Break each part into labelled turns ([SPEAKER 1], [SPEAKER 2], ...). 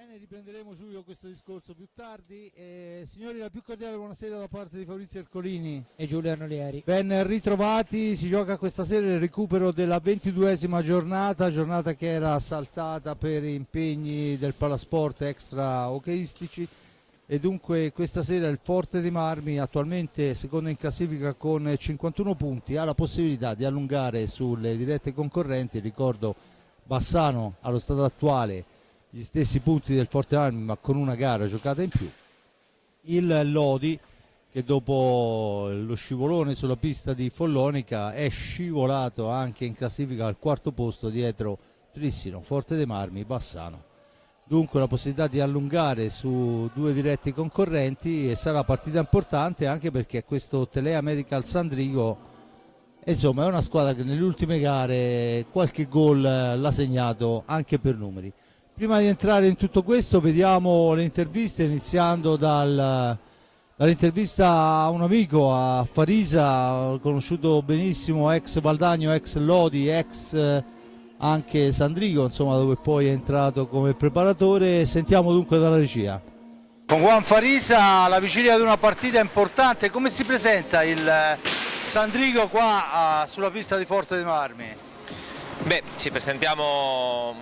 [SPEAKER 1] Bene, riprenderemo Giulio questo discorso più tardi. Signori, la più cordiale buonasera da parte di Fabrizio Ercolini
[SPEAKER 2] e Giulio Arnolieri.
[SPEAKER 1] Ben ritrovati, si gioca questa sera il recupero della 22esima giornata che era saltata per impegni del Palasport extra hockeyistici, e dunque questa sera il Forte dei Marmi, attualmente secondo in classifica con 51 punti, ha la possibilità di allungare sulle dirette concorrenti. Ricordo Bassano allo stato attuale gli stessi punti del Forte Marmi ma con una gara giocata in più, il Lodi che dopo lo scivolone sulla pista di Follonica è scivolato anche in classifica al quarto posto dietro Trissino, Forte dei Marmi, Bassano. Dunque la possibilità di allungare su due diretti concorrenti, e sarà partita importante anche perché questo Telea Medical Sandrigo insomma è una squadra che nelle ultime gare qualche gol l'ha segnato anche per numeri. Prima di entrare in tutto questo vediamo le interviste, iniziando dall'intervista a un amico, a Farisa, conosciuto benissimo, ex Valdagno, ex Lodi, ex anche Sandrigo, insomma, dove poi è entrato come preparatore. Sentiamo dunque dalla regia. Con Juan Farisa alla vigilia di una partita importante, come si presenta il Sandrigo qua sulla pista di Forte dei Marmi?
[SPEAKER 3] Beh, ci presentiamo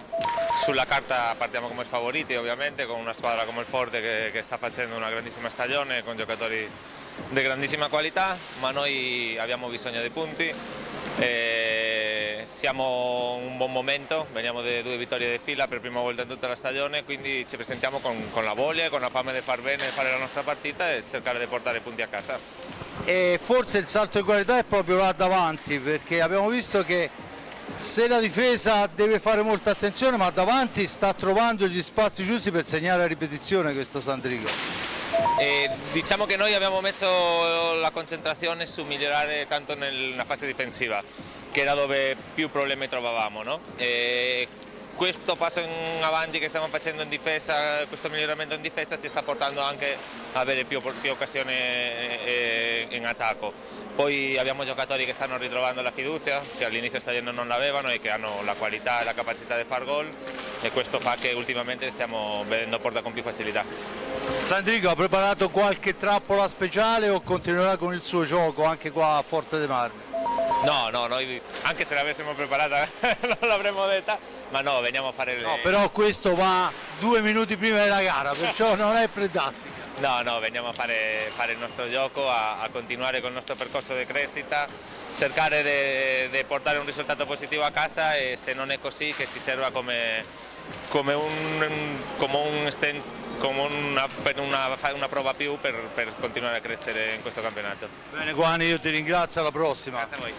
[SPEAKER 3] sulla carta, partiamo come favoriti ovviamente, con una squadra come il Forte che sta facendo una grandissima stagione con giocatori di grandissima qualità, ma noi abbiamo bisogno di punti, siamo in un buon momento, veniamo da 2 vittorie di fila per prima volta in tutta la stagione, quindi ci presentiamo con la voglia e con la fame di far bene, fare la nostra partita e cercare di portare punti a casa.
[SPEAKER 1] E forse il salto di qualità è proprio là davanti, perché abbiamo visto che se la difesa deve fare molta attenzione, ma davanti sta trovando gli spazi giusti per segnare a ripetizione questo Sandrigo.
[SPEAKER 3] Diciamo che noi abbiamo messo la concentrazione su migliorare tanto nella fase difensiva, che era dove più problemi trovavamo, no? Questo passo in avanti che stiamo facendo in difesa, questo miglioramento in difesa ci sta portando anche a avere più occasioni in attacco. Poi abbiamo giocatori che stanno ritrovando la fiducia, che all'inizio stagione non l'avevano e che hanno la qualità e la capacità di far gol, e questo fa che ultimamente stiamo vedendo porta con più facilità.
[SPEAKER 1] Sandrigo ha preparato qualche trappola speciale o continuerà con il suo gioco anche qua a Forte dei Marmi?
[SPEAKER 3] No, noi anche se l'avessimo preparata non l'avremmo detta, ma no, veniamo a fare
[SPEAKER 1] No, però questo va 2 minuti prima della gara, perciò non è predattica.
[SPEAKER 3] No, veniamo a fare il nostro gioco, a continuare con il nostro percorso di crescita, cercare di portare un risultato positivo a casa, e se non è così che ci serva come una prova più per continuare a crescere in questo campionato.
[SPEAKER 1] Bene Guani, io ti ringrazio, alla prossima.
[SPEAKER 3] Grazie a voi.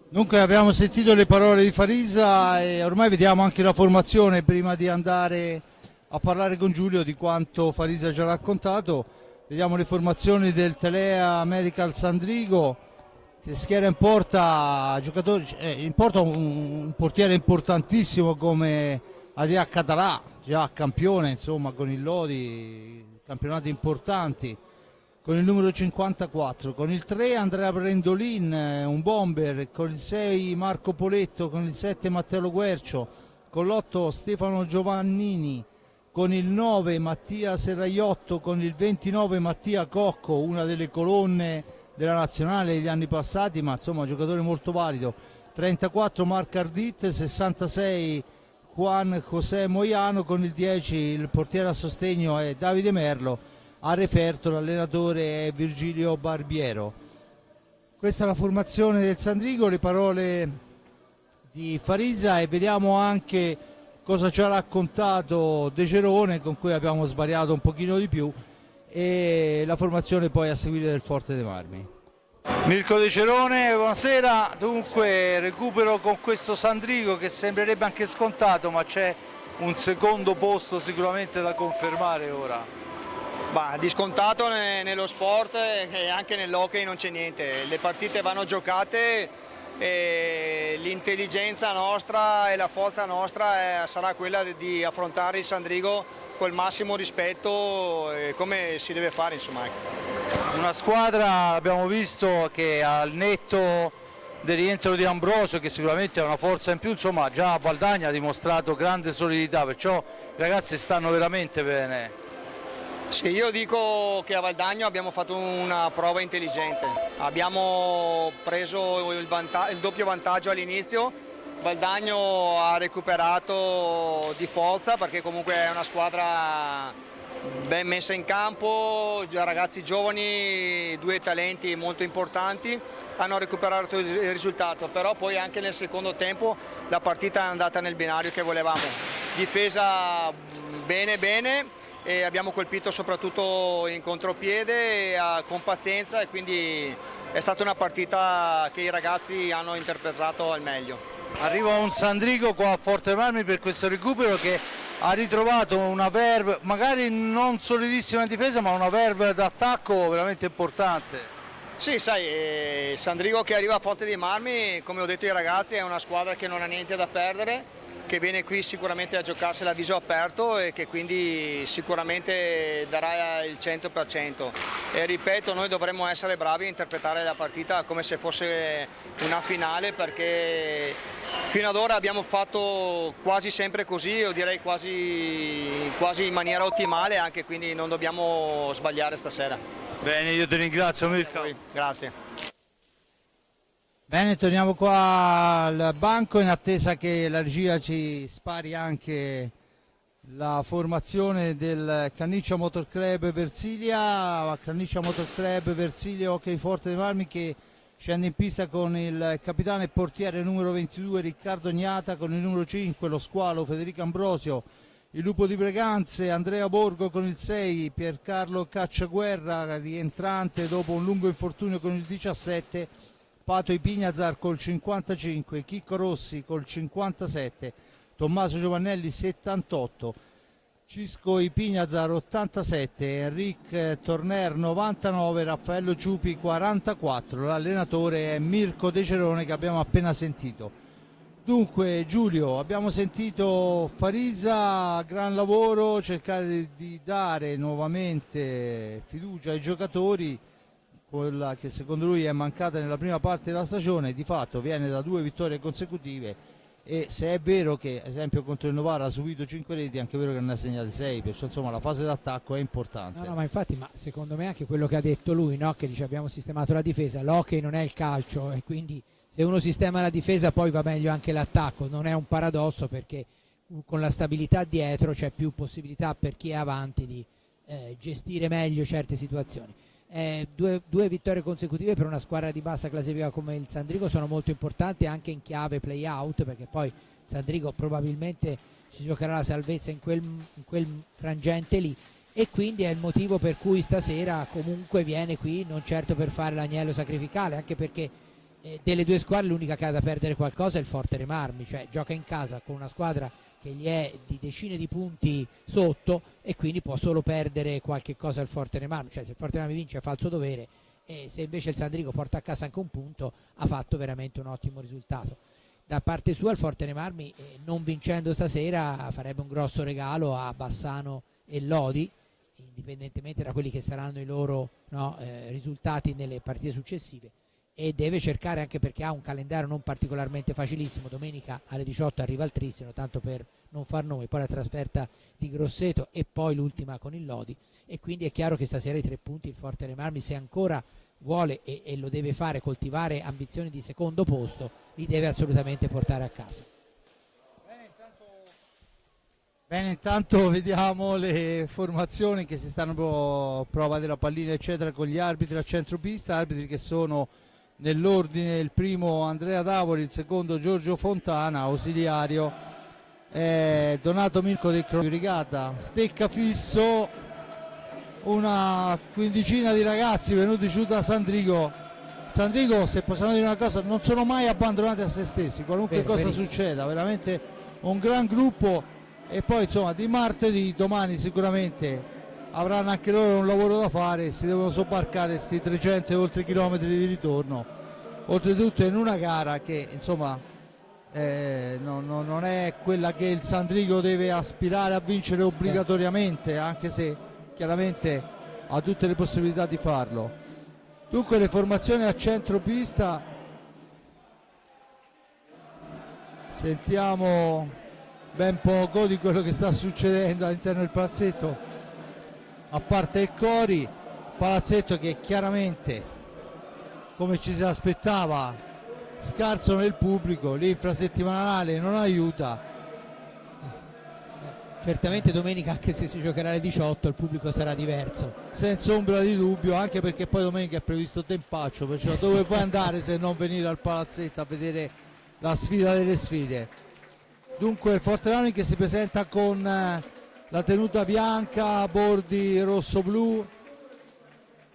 [SPEAKER 1] Dunque abbiamo sentito le parole di Farisa e ormai vediamo anche la formazione prima di andare a parlare con Giulio di quanto Farisa ha già raccontato. Vediamo le formazioni del Telea Medical Sandrigo, che schiera in porta giocatori, in porta un portiere importantissimo come Adrià Català, già campione insomma con il Lodi, campionati importanti, con il numero 54, con il 3 Andrea Brendolin, un bomber, con il 6 Marco Poletto, con il 7 Matteo Guercio, con l'8 Stefano Giovannini, con il 9 Mattia Serraiotto, con il 29 Mattia Cocco, una delle colonne della nazionale degli anni passati, ma insomma un giocatore molto valido, 34 Marc Ardit, 66 Juan José Moiano, con il 10 il portiere a sostegno è Davide Merlo, a referto l'allenatore è Virgilio Barbiero. Questa è la formazione del Sandrigo, le parole di Farisa, e vediamo anche cosa ci ha raccontato De Cerone, con cui abbiamo svariato un pochino di più, e la formazione poi a seguire del Forte dei Marmi. Mirko De Cerone, buonasera. Dunque recupero con questo Sandrigo che sembrerebbe anche scontato, ma c'è un secondo posto sicuramente da confermare ora.
[SPEAKER 4] Di scontato nello sport e anche nell'hockey non c'è niente, le partite vanno giocate e l'intelligenza nostra e la forza nostra sarà quella di affrontare il Sandrigo col massimo rispetto, come si deve fare insomma.
[SPEAKER 1] Una squadra, abbiamo visto, che al netto del rientro di Ambrosio, che sicuramente è una forza in più. Insomma, già Valdagna ha dimostrato grande solidità, perciò i ragazzi stanno veramente bene.
[SPEAKER 4] Sì, io dico che a Valdagno abbiamo fatto una prova intelligente, abbiamo preso il doppio vantaggio all'inizio. Valdagno ha recuperato di forza perché comunque è una squadra ben messa in campo, ragazzi giovani, due talenti molto importanti, hanno recuperato il risultato, però poi anche nel secondo tempo la partita è andata nel binario che volevamo. Difesa bene e abbiamo colpito soprattutto in contropiede con pazienza, e quindi è stata una partita che i ragazzi hanno interpretato al meglio.
[SPEAKER 1] Arriva un Sandrigo qua a Forte dei Marmi per questo recupero, che ha ritrovato una verve, magari non solidissima in difesa, ma una verve d'attacco veramente importante.
[SPEAKER 4] Sì, sai, Sandrigo che arriva a Forte dei Marmi, come ho detto ai ragazzi, è una squadra che non ha niente da perdere, che viene qui sicuramente a giocarsela a viso aperto e che quindi sicuramente darà il 100%. E ripeto, noi dovremmo essere bravi a interpretare la partita come se fosse una finale, perché fino ad ora abbiamo fatto quasi sempre così, io direi quasi in maniera ottimale anche, quindi non dobbiamo sbagliare stasera.
[SPEAKER 1] Bene, io ti ringrazio Mirko.
[SPEAKER 4] Grazie.
[SPEAKER 1] Bene, torniamo qua al banco in attesa che la regia ci spari anche la formazione del Canniccia Motor Club Versilia. Canniccia Motor Club Versilia Hockey Forte dei Marmi, che scende in pista con il capitano e portiere numero 22 Riccardo Gnata, con il numero 5 lo squalo Federico Ambrosio, il lupo di Breganze Andrea Borgo con il 6, Piercarlo Cacciaguerra rientrante dopo un lungo infortunio con il 17, Pato Ipignazar col 55, Chicco Rossi col 57, Tommaso Giovannelli 78, Cisco Ipignazar 87, Enric Torner 99, Raffaello Ciupi 44, l'allenatore è Mirko De Cerone, che abbiamo appena sentito. Dunque Giulio, abbiamo sentito Farisa, gran lavoro, cercare di dare nuovamente fiducia ai giocatori, quella che secondo lui è mancata nella prima parte della stagione. Di fatto viene da 2 vittorie consecutive, e se è vero che ad esempio contro il Novara ha subito 5 reti, è anche vero che ne ha segnate 6, perciò insomma la fase d'attacco è importante.
[SPEAKER 2] No, ma infatti, ma secondo me anche quello che ha detto lui, no? Che dice abbiamo sistemato la difesa, l'hockey non è il calcio, e quindi se uno sistema la difesa poi va meglio anche l'attacco. Non è un paradosso, perché con la stabilità dietro c'è più possibilità per chi è avanti di gestire meglio certe situazioni. Due vittorie consecutive per una squadra di bassa classifica come il Sandrigo sono molto importanti, anche in chiave play out, perché poi Sandrigo probabilmente si giocherà la salvezza in quel frangente lì, e quindi è il motivo per cui stasera comunque viene qui, non certo per fare l'agnello sacrificale, anche perché delle due squadre l'unica che ha da perdere qualcosa è il Forte dei Marmi, cioè gioca in casa con una squadra che gli è di decine di punti sotto, e quindi può solo perdere qualche cosa al Forte dei Marmi. Cioè se il Forte dei Marmi vince fa il suo dovere, e se invece il Sandrigo porta a casa anche un punto ha fatto veramente un ottimo risultato. Da parte sua il Forte dei Marmi, non vincendo stasera, farebbe un grosso regalo a Bassano e Lodi, indipendentemente da quelli che saranno i loro risultati nelle partite successive, e deve cercare, anche perché ha un calendario non particolarmente facilissimo. Domenica alle 18 arriva il Tristano, tanto per non far nomi, poi la trasferta di Grosseto e poi l'ultima con il Lodi, e quindi è chiaro che stasera i 3 punti il Forte dei Marmi, se ancora vuole e lo deve fare, coltivare ambizioni di secondo posto, li deve assolutamente portare a casa.
[SPEAKER 1] Bene, intanto vediamo le formazioni che si stanno prova della pallina eccetera con gli arbitri a centropista, arbitri che sono nell'ordine: il primo Andrea Davoli, il secondo Giorgio Fontana, ausiliario Donato Mirko del Rigata, stecca fisso una quindicina di ragazzi venuti giù da Sandrigo. Sandrigo, se possiamo dire una cosa, non sono mai abbandonati a se stessi, qualunque cosa succeda, veramente un gran gruppo. E poi insomma di martedì, domani sicuramente avranno anche loro un lavoro da fare, si devono sobbarcare questi 300 e oltre chilometri di ritorno, oltretutto in una gara che insomma non è quella che il Sandrigo deve aspirare a vincere obbligatoriamente, anche se chiaramente ha tutte le possibilità di farlo. Dunque le formazioni a centropista sentiamo ben poco di quello che sta succedendo all'interno del palazzetto, a parte il Cori, palazzetto che chiaramente, come ci si aspettava, scarso nel pubblico, l'infrasettimanale non aiuta.
[SPEAKER 2] Certamente domenica, anche se si giocherà alle 18, il pubblico sarà diverso.
[SPEAKER 1] Senza ombra di dubbio, anche perché poi domenica è previsto tempaccio, perciò dove puoi andare se non venire al palazzetto a vedere la sfida delle sfide. Dunque il Forteranoi che si presenta con la tenuta bianca, bordi rosso-blu,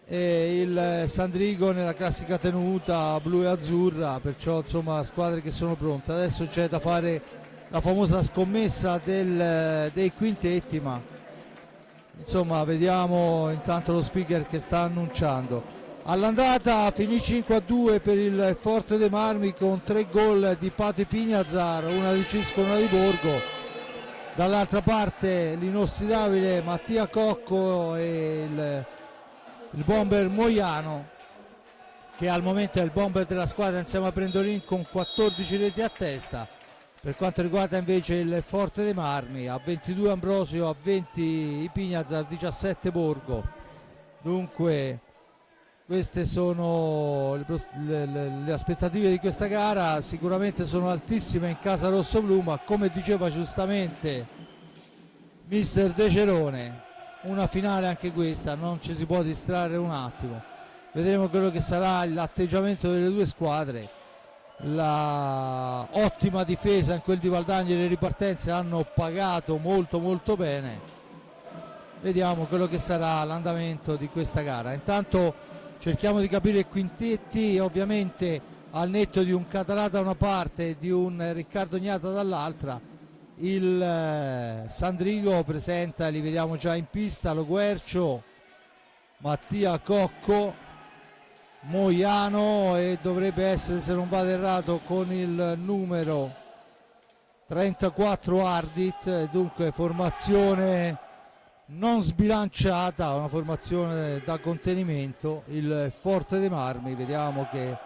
[SPEAKER 1] e il Sandrigo nella classica tenuta blu e azzurra, perciò insomma squadre che sono pronte. Adesso c'è da fare la famosa scommessa dei quintetti, ma insomma vediamo intanto lo speaker che sta annunciando. All'andata finì 5-2 per il Forte dei Marmi con 3 gol di Pato e Pignazar, una di Cisco e una di Borgo. Dall'altra parte l'inossidabile Mattia Cocco e il bomber Moiano, che al momento è il bomber della squadra insieme a Brendolin con 14 reti a testa. Per quanto riguarda invece il Forte dei Marmi, a 22 Ambrosio, a 20 Pignazar, 17 Borgo. Dunque queste sono le aspettative di questa gara, sicuramente sono altissime in casa rossoblu, ma come diceva giustamente mister De Cerone, una finale anche questa, non ci si può distrarre un attimo. Vedremo quello che sarà l'atteggiamento delle due squadre. La ottima difesa in quel di Valdagno e le ripartenze hanno pagato molto molto bene. Vediamo quello che sarà l'andamento di questa gara. Intanto cerchiamo di capire i quintetti, ovviamente al netto di un Català da una parte e di un Riccardo Gnata dall'altra. Il Sandrigo presenta, li vediamo già in pista, Lo Guercio, Mattia Cocco, Moiano e dovrebbe essere, se non vado errato, con il numero 34 Ardit. Dunque formazione non sbilanciata, una formazione da contenimento. Il Forte dei Marmi, vediamo che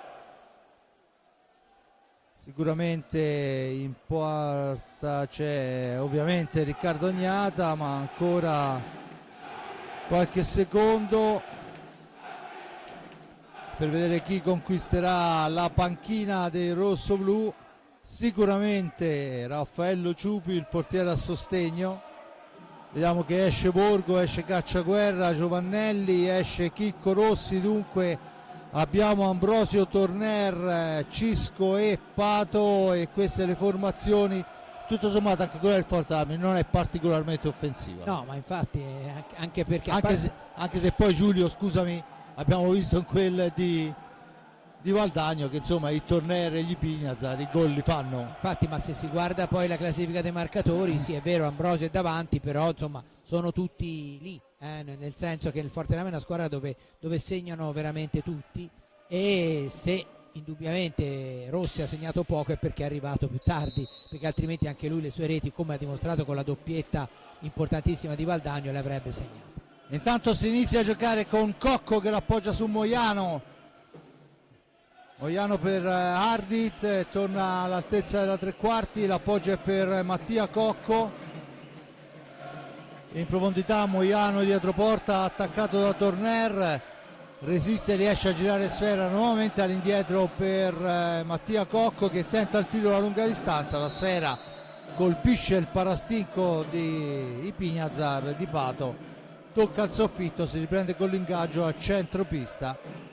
[SPEAKER 1] sicuramente in porta c'è ovviamente Riccardo Gnata, ma ancora qualche secondo per vedere chi conquisterà la panchina dei rossoblu. Sicuramente Raffaello Ciupi, il portiere a sostegno. Vediamo che esce Borgo, esce Cacciaguerra, Giovannelli, esce Chicco Rossi. Dunque abbiamo Ambrosio, Torner, Cisco e Pato, e queste le formazioni. Tutto sommato anche quella del Forte Armi non è particolarmente offensiva.
[SPEAKER 2] No, ma infatti anche perché
[SPEAKER 1] anche se poi, Giulio, scusami, abbiamo visto in quel di Valdagno che insomma i Torner e gli Pignazar i gol li fanno.
[SPEAKER 2] Infatti, ma se si guarda poi la classifica dei marcatori, sì è vero, Ambrosio è davanti, però insomma sono tutti lì, nel senso che il Forteranoi è una squadra dove segnano veramente tutti, e se indubbiamente Rossi ha segnato poco è perché è arrivato più tardi, perché altrimenti anche lui le sue reti, come ha dimostrato con la doppietta importantissima di Valdagno, le avrebbe segnate.
[SPEAKER 1] Intanto si inizia a giocare con Cocco che l'appoggia su Moiano. Moiano per Ardit, torna all'altezza della tre quarti, l'appoggio è per Mattia Cocco. In profondità Moiano dietro porta, attaccato da Torner, resiste, riesce a girare sfera nuovamente all'indietro per Mattia Cocco che tenta il tiro a lunga distanza. La sfera colpisce il parastinco di Pignazar, di Pato, tocca il soffitto, si riprende con l'ingaggio a centropista.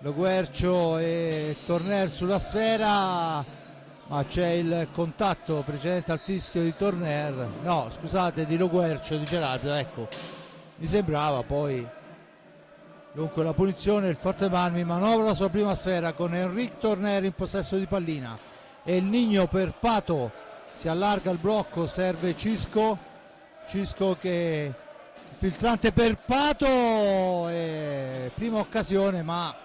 [SPEAKER 1] Lo Guercio e Torner sulla sfera, ma c'è il contatto precedente al fischio di Torner, no scusate, di Lo Guercio, di Gerardo, ecco, mi sembrava. Poi dunque la punizione, il Forte Marmi manovra la sua prima sfera con Enric Torner in possesso di pallina e il Nigno per Pato, si allarga il blocco, serve Cisco che filtrante per Pato, prima occasione ma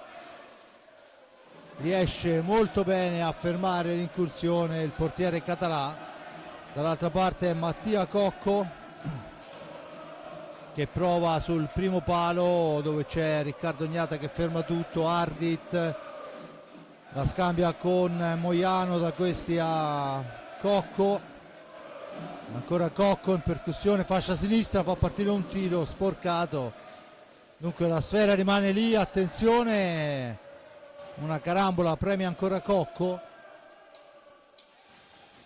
[SPEAKER 1] riesce molto bene a fermare l'incursione il portiere Català. Dall'altra parte è Mattia Cocco che prova sul primo palo dove c'è Riccardo Gnata che ferma tutto, Ardit la scambia con Moiano, da questi a Cocco, ancora Cocco in percussione, fascia sinistra, fa partire un tiro sporcato, dunque la sfera rimane lì, attenzione, una carambola premia ancora Cocco.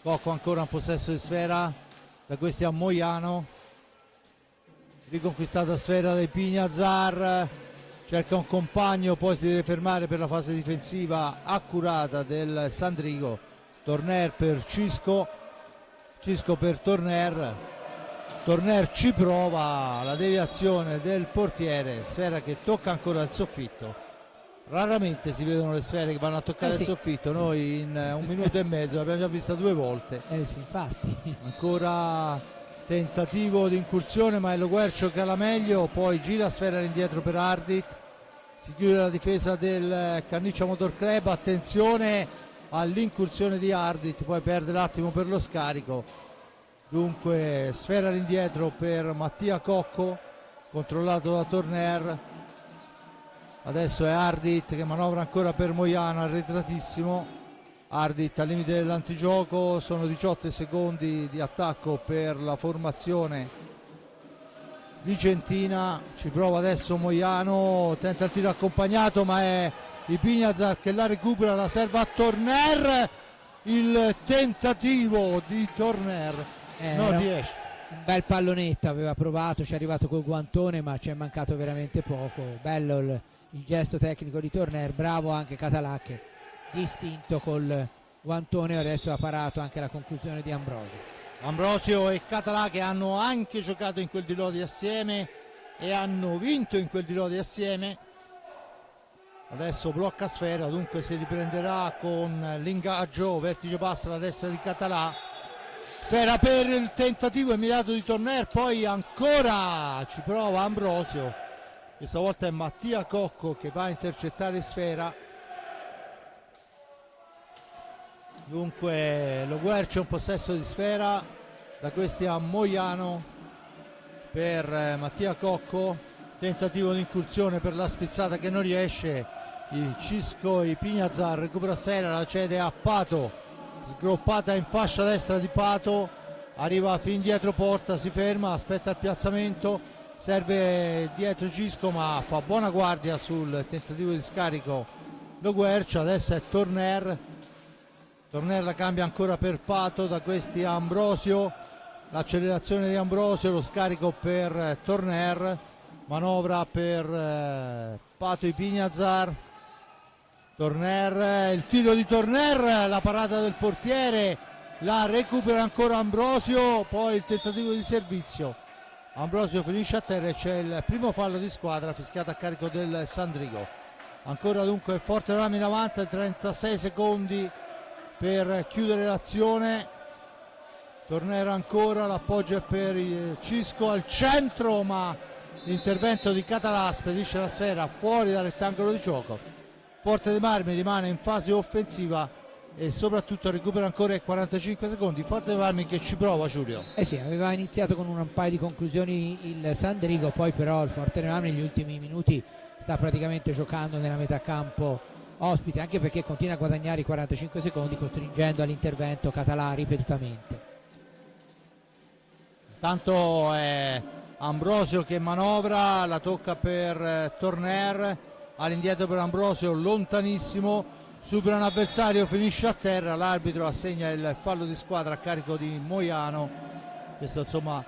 [SPEAKER 1] Cocco ancora in possesso di sfera, da questi a Moiano, riconquistata sfera dai Pignazar, cerca un compagno, poi si deve fermare per la fase difensiva accurata del Sandrigo. Torner per Cisco, Cisco per Torner, Torner ci prova, la deviazione del portiere, sfera che tocca ancora il soffitto. Raramente si vedono le sfere che vanno a toccare il soffitto, noi in 1 minuto e mezzo l'abbiamo già vista 2 volte.
[SPEAKER 2] Sì, infatti.
[SPEAKER 1] Ancora tentativo di incursione, ma è Lo Guercio che ha la meglio, poi gira sfera all'indietro per Ardit, si chiude la difesa del Canniccia Motor Club, attenzione all'incursione di Ardit, poi perde l'attimo per lo scarico, dunque sfera all'indietro per Mattia Cocco, controllato da Torner. Adesso è Ardit che manovra ancora per Moiano, arretratissimo. Ardit al limite dell'antigioco, sono 18 secondi di attacco per la formazione vicentina. Ci prova adesso Moiano, tenta il tiro accompagnato, ma è Ipignazar che la recupera, la serve a Torner. Il tentativo di Torner non riesce.
[SPEAKER 2] Un bel pallonetto, aveva provato, ci è arrivato col guantone, ma ci è mancato veramente poco. Bello il gesto tecnico di Torner, bravo anche Català che distinto col guantone, adesso ha parato anche la conclusione di Ambrosio.
[SPEAKER 1] Ambrosio e Català che hanno anche giocato in quel di Lodi assieme e hanno vinto in quel di Lodi assieme. Adesso blocca sfera, dunque si riprenderà con l'ingaggio, vertice passa alla destra di Català, sfera per il tentativo immediato di Torner, poi ancora ci prova Ambrosio, questa volta è Mattia Cocco che va a intercettare sfera. Dunque Lo Guercio in possesso di sfera, da questi a Moiano per Mattia Cocco, tentativo di incursione per la spizzata che non riesce. Il Cisco Ipignazar recupera sfera, la cede a Pato, sgroppata in fascia destra di Pato, arriva fin dietro porta, si ferma, aspetta il piazzamento, serve dietro Cisco ma fa buona guardia sul tentativo di scarico Lo Guercio. Adesso è Torner la cambia ancora per Pato, da questi a Ambrosio, l'accelerazione di Ambrosio, lo scarico per Torner, manovra per Pato Ipignazar. Torner, il tiro di Torner, la parata del portiere, la recupera ancora Ambrosio, poi il tentativo di servizio. Ambrosio finisce a terra e c'è il primo fallo di squadra fischiato a carico del Sandrigo. Ancora dunque forte rame in avanti, 36 secondi per chiudere l'azione. Torner ancora, l'appoggio è per Cisco al centro, ma l'intervento di Català spedisce la sfera fuori dal rettangolo di gioco. Forte dei Marmi rimane in fase offensiva e soprattutto recupera ancora 45 secondi. Forte dei Marmi che ci prova, Giulio.
[SPEAKER 2] Sì, aveva iniziato con un paio di conclusioni il Sandrigo, poi però il Forte dei Marmi negli ultimi minuti sta praticamente giocando nella metà campo ospite, anche perché continua a guadagnare i 45 secondi costringendo all'intervento Català ripetutamente.
[SPEAKER 1] Tanto è Ambrosio che manovra, la tocca per Torner, all'indietro per Ambrosio, lontanissimo, supera un avversario, finisce a terra, l'arbitro assegna il fallo di squadra a carico di Moiano. Questo insomma,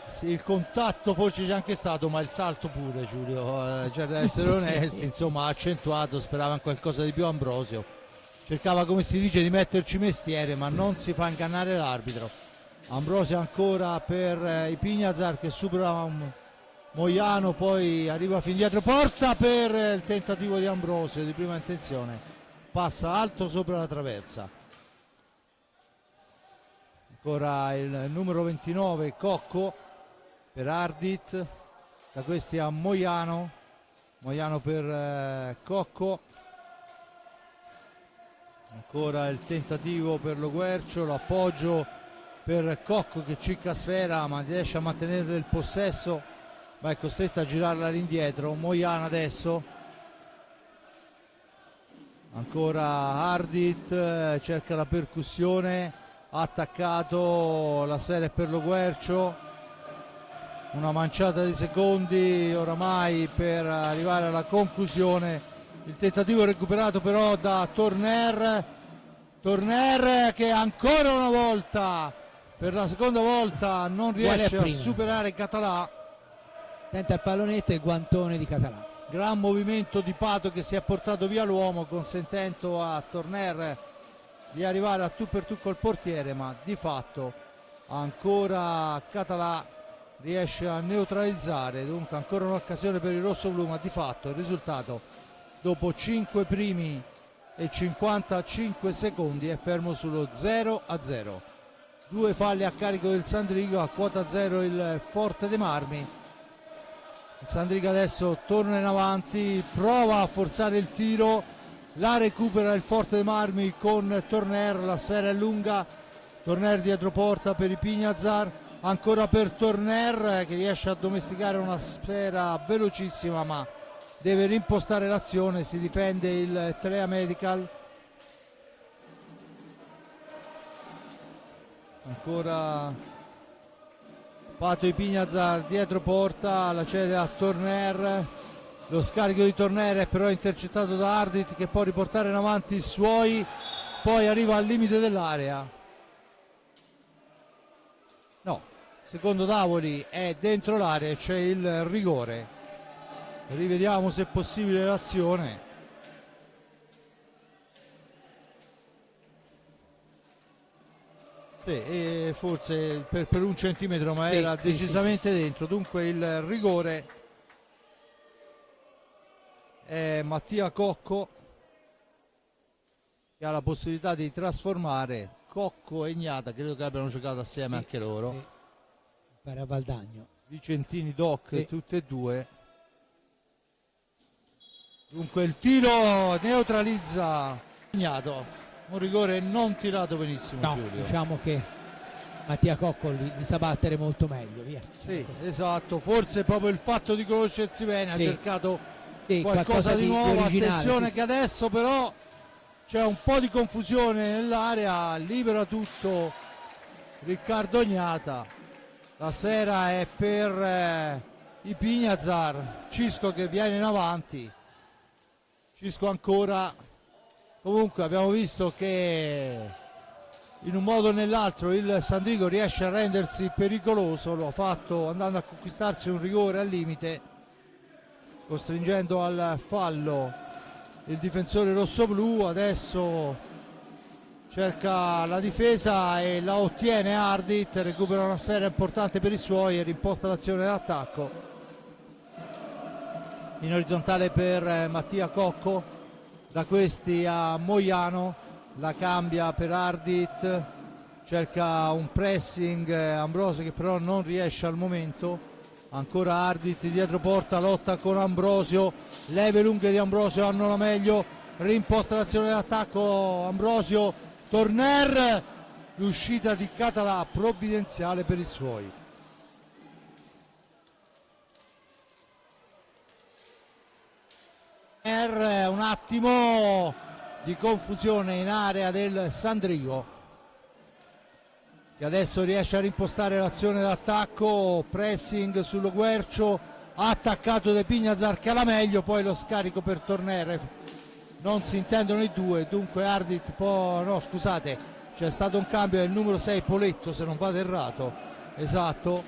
[SPEAKER 1] sì, il contatto forse c'è anche stato, ma il salto pure, Giulio, c'è da essere onesti, insomma ha accentuato, sperava in qualcosa di più Ambrosio, cercava, come si dice, di metterci mestiere, ma non si fa ingannare l'arbitro. Ambrosio ancora per Ipignazar che supera Moiano, poi arriva fin dietro porta per il tentativo di Ambrosio di prima intenzione, passa alto sopra la traversa. Ancora il numero 29 Cocco per Ardit, da questi a Moiano per Cocco, ancora il tentativo per Lo Guercio, l'appoggio per Cocco che cicca sfera ma riesce a mantenere il possesso, ma è costretto a girarla all'indietro. Moiano adesso ancora Ardit, cerca la percussione, ha attaccato, la sfera è per Lo Guercio, una manciata di secondi oramai per arrivare alla conclusione. Il tentativo recuperato però da Torner che ancora una volta, per la seconda volta, non riesce a superare Català.
[SPEAKER 2] Tenta il pallonetto e il guantone di Català.
[SPEAKER 1] Gran movimento di Pato che si è portato via l'uomo, consentendo a Torner di arrivare a tu per tu col portiere, ma di fatto ancora Català riesce a neutralizzare. Dunque ancora un'occasione per il rossoblu, ma di fatto il risultato dopo 5 primi e 55 secondi è fermo sullo 0-0. 2 falli a carico del Sandrigo, a quota 0 il Forte dei Marmi. Il Sandrigo adesso torna in avanti, prova a forzare il tiro, la recupera il Forte dei Marmi con Torner, la sfera è lunga, Torner dietro porta per i Pignazar, ancora per Torner che riesce a domesticare una sfera velocissima, ma deve rimpostare l'azione, si difende il Telea Medical. Ancora Pato e Pignazar dietro porta, la cede a Torner, lo scarico di Torner è però intercettato da Ardit che può riportare in avanti i suoi, poi arriva al limite dell'area. No, secondo Davoli è dentro l'area e c'è il rigore. Rivediamo se è possibile l'azione. Sì, e forse per un centimetro, ma era decisamente dentro. Dunque il rigore è Mattia Cocco che ha la possibilità di trasformare. Cocco e Ignata credo che abbiano giocato assieme anche loro.
[SPEAKER 2] Per Valdagno.
[SPEAKER 1] Vicentini Doc, tutte e due. Dunque il tiro neutralizza Ignato, un rigore non tirato benissimo.
[SPEAKER 2] No,
[SPEAKER 1] Giulio.
[SPEAKER 2] diciamo che Mattia Cocco li sa battere molto meglio, via.
[SPEAKER 1] Sì, esatto, forse proprio il fatto di conoscersi bene, ha cercato qualcosa di nuovo. Attenzione che adesso però c'è un po' di confusione nell'area, libera tutto Riccardo Ignata, la sfera è per i Pignazar, Cisco che viene in avanti. Cisco ancora, comunque abbiamo visto che in un modo o nell'altro il Sandrigo riesce a rendersi pericoloso, lo ha fatto andando a conquistarsi un rigore al limite, costringendo al fallo il difensore rossoblu. Adesso cerca la difesa e la ottiene Ardit, recupera una sfera importante per i suoi e rimposta l'azione d'attacco. In orizzontale per Mattia Cocco, da questi a Moiano, la cambia per Ardit, cerca un pressing Ambrosio che però non riesce al momento. Ancora Ardit dietro porta, lotta con Ambrosio, leve lunghe di Ambrosio hanno la meglio, rimposta l'azione d'attacco Ambrosio, Torner, l'uscita di Català provvidenziale per i suoi. Un attimo di confusione in area del Sandrigo che adesso riesce a rimpostare l'azione d'attacco, pressing sullo Guercio, attaccato da Pignazar che ha la meglio, poi lo scarico per Torner, non si intendono i due, dunque Ardit c'è stato un cambio del numero 6 Poletto, se non vado errato, esatto,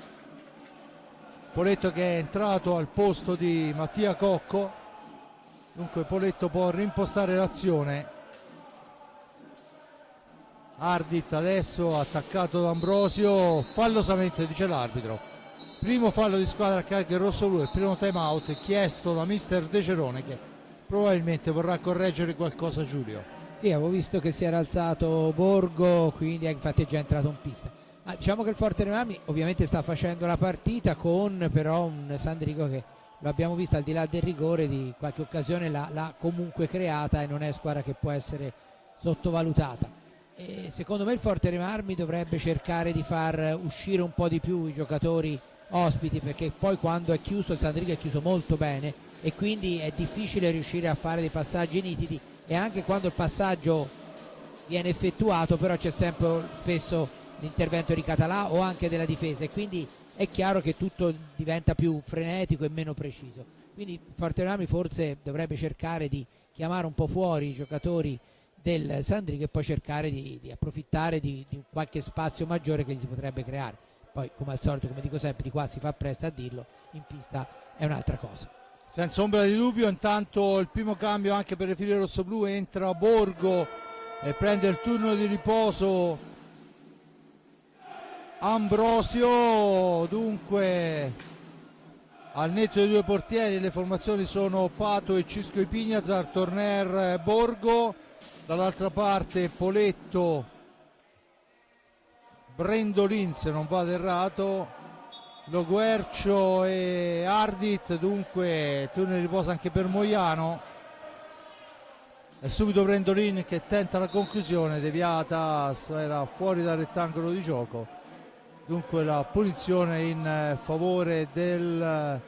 [SPEAKER 1] Poletto che è entrato al posto di Mattia Cocco. Dunque Poletto può rimpostare l'azione. Ardit adesso attaccato da Ambrosio, fallosamente dice l'arbitro. Primo fallo di squadra a carico del rossoblu e primo time out chiesto da mister De Cerone che probabilmente vorrà correggere qualcosa. Giulio.
[SPEAKER 2] Sì, avevo visto che si era alzato Borgo, quindi infatti è già entrato in pista. Ma diciamo che il Forte dei Marmi ovviamente sta facendo la partita con però un Sandrigo che lo abbiamo visto al di là del rigore, di qualche occasione l'ha comunque creata e non è squadra che può essere sottovalutata. E secondo me il Forte dei Marmi dovrebbe cercare di far uscire un po' di più i giocatori ospiti, perché poi quando è chiuso il Sandrigo è chiuso molto bene e quindi è difficile riuscire a fare dei passaggi nitidi e anche quando il passaggio viene effettuato però c'è sempre spesso l'intervento di Català o anche della difesa, e quindi è chiaro che tutto diventa più frenetico e meno preciso. Quindi Fortebrami forse dovrebbe cercare di chiamare un po' fuori i giocatori del Sandrigo e poi cercare di approfittare di qualche spazio maggiore che gli si potrebbe creare. Poi, come al solito, come dico sempre, di qua si fa presto a dirlo, in pista è un'altra cosa.
[SPEAKER 1] Senza ombra di dubbio, intanto il primo cambio anche per le file rossoblù, entra Borgo e prende il turno di riposo Ambrosio. Dunque, al netto dei due portieri le formazioni sono Pato e Cisco Ipignazar, Torner, Borgo, dall'altra parte Poletto, Brendolin se non vado errato, Lo Guercio e Ardit. Dunque turno di riposo anche per Moiano, e subito Brendolin che tenta la conclusione, deviata, era fuori dal rettangolo di gioco. Dunque la punizione in favore del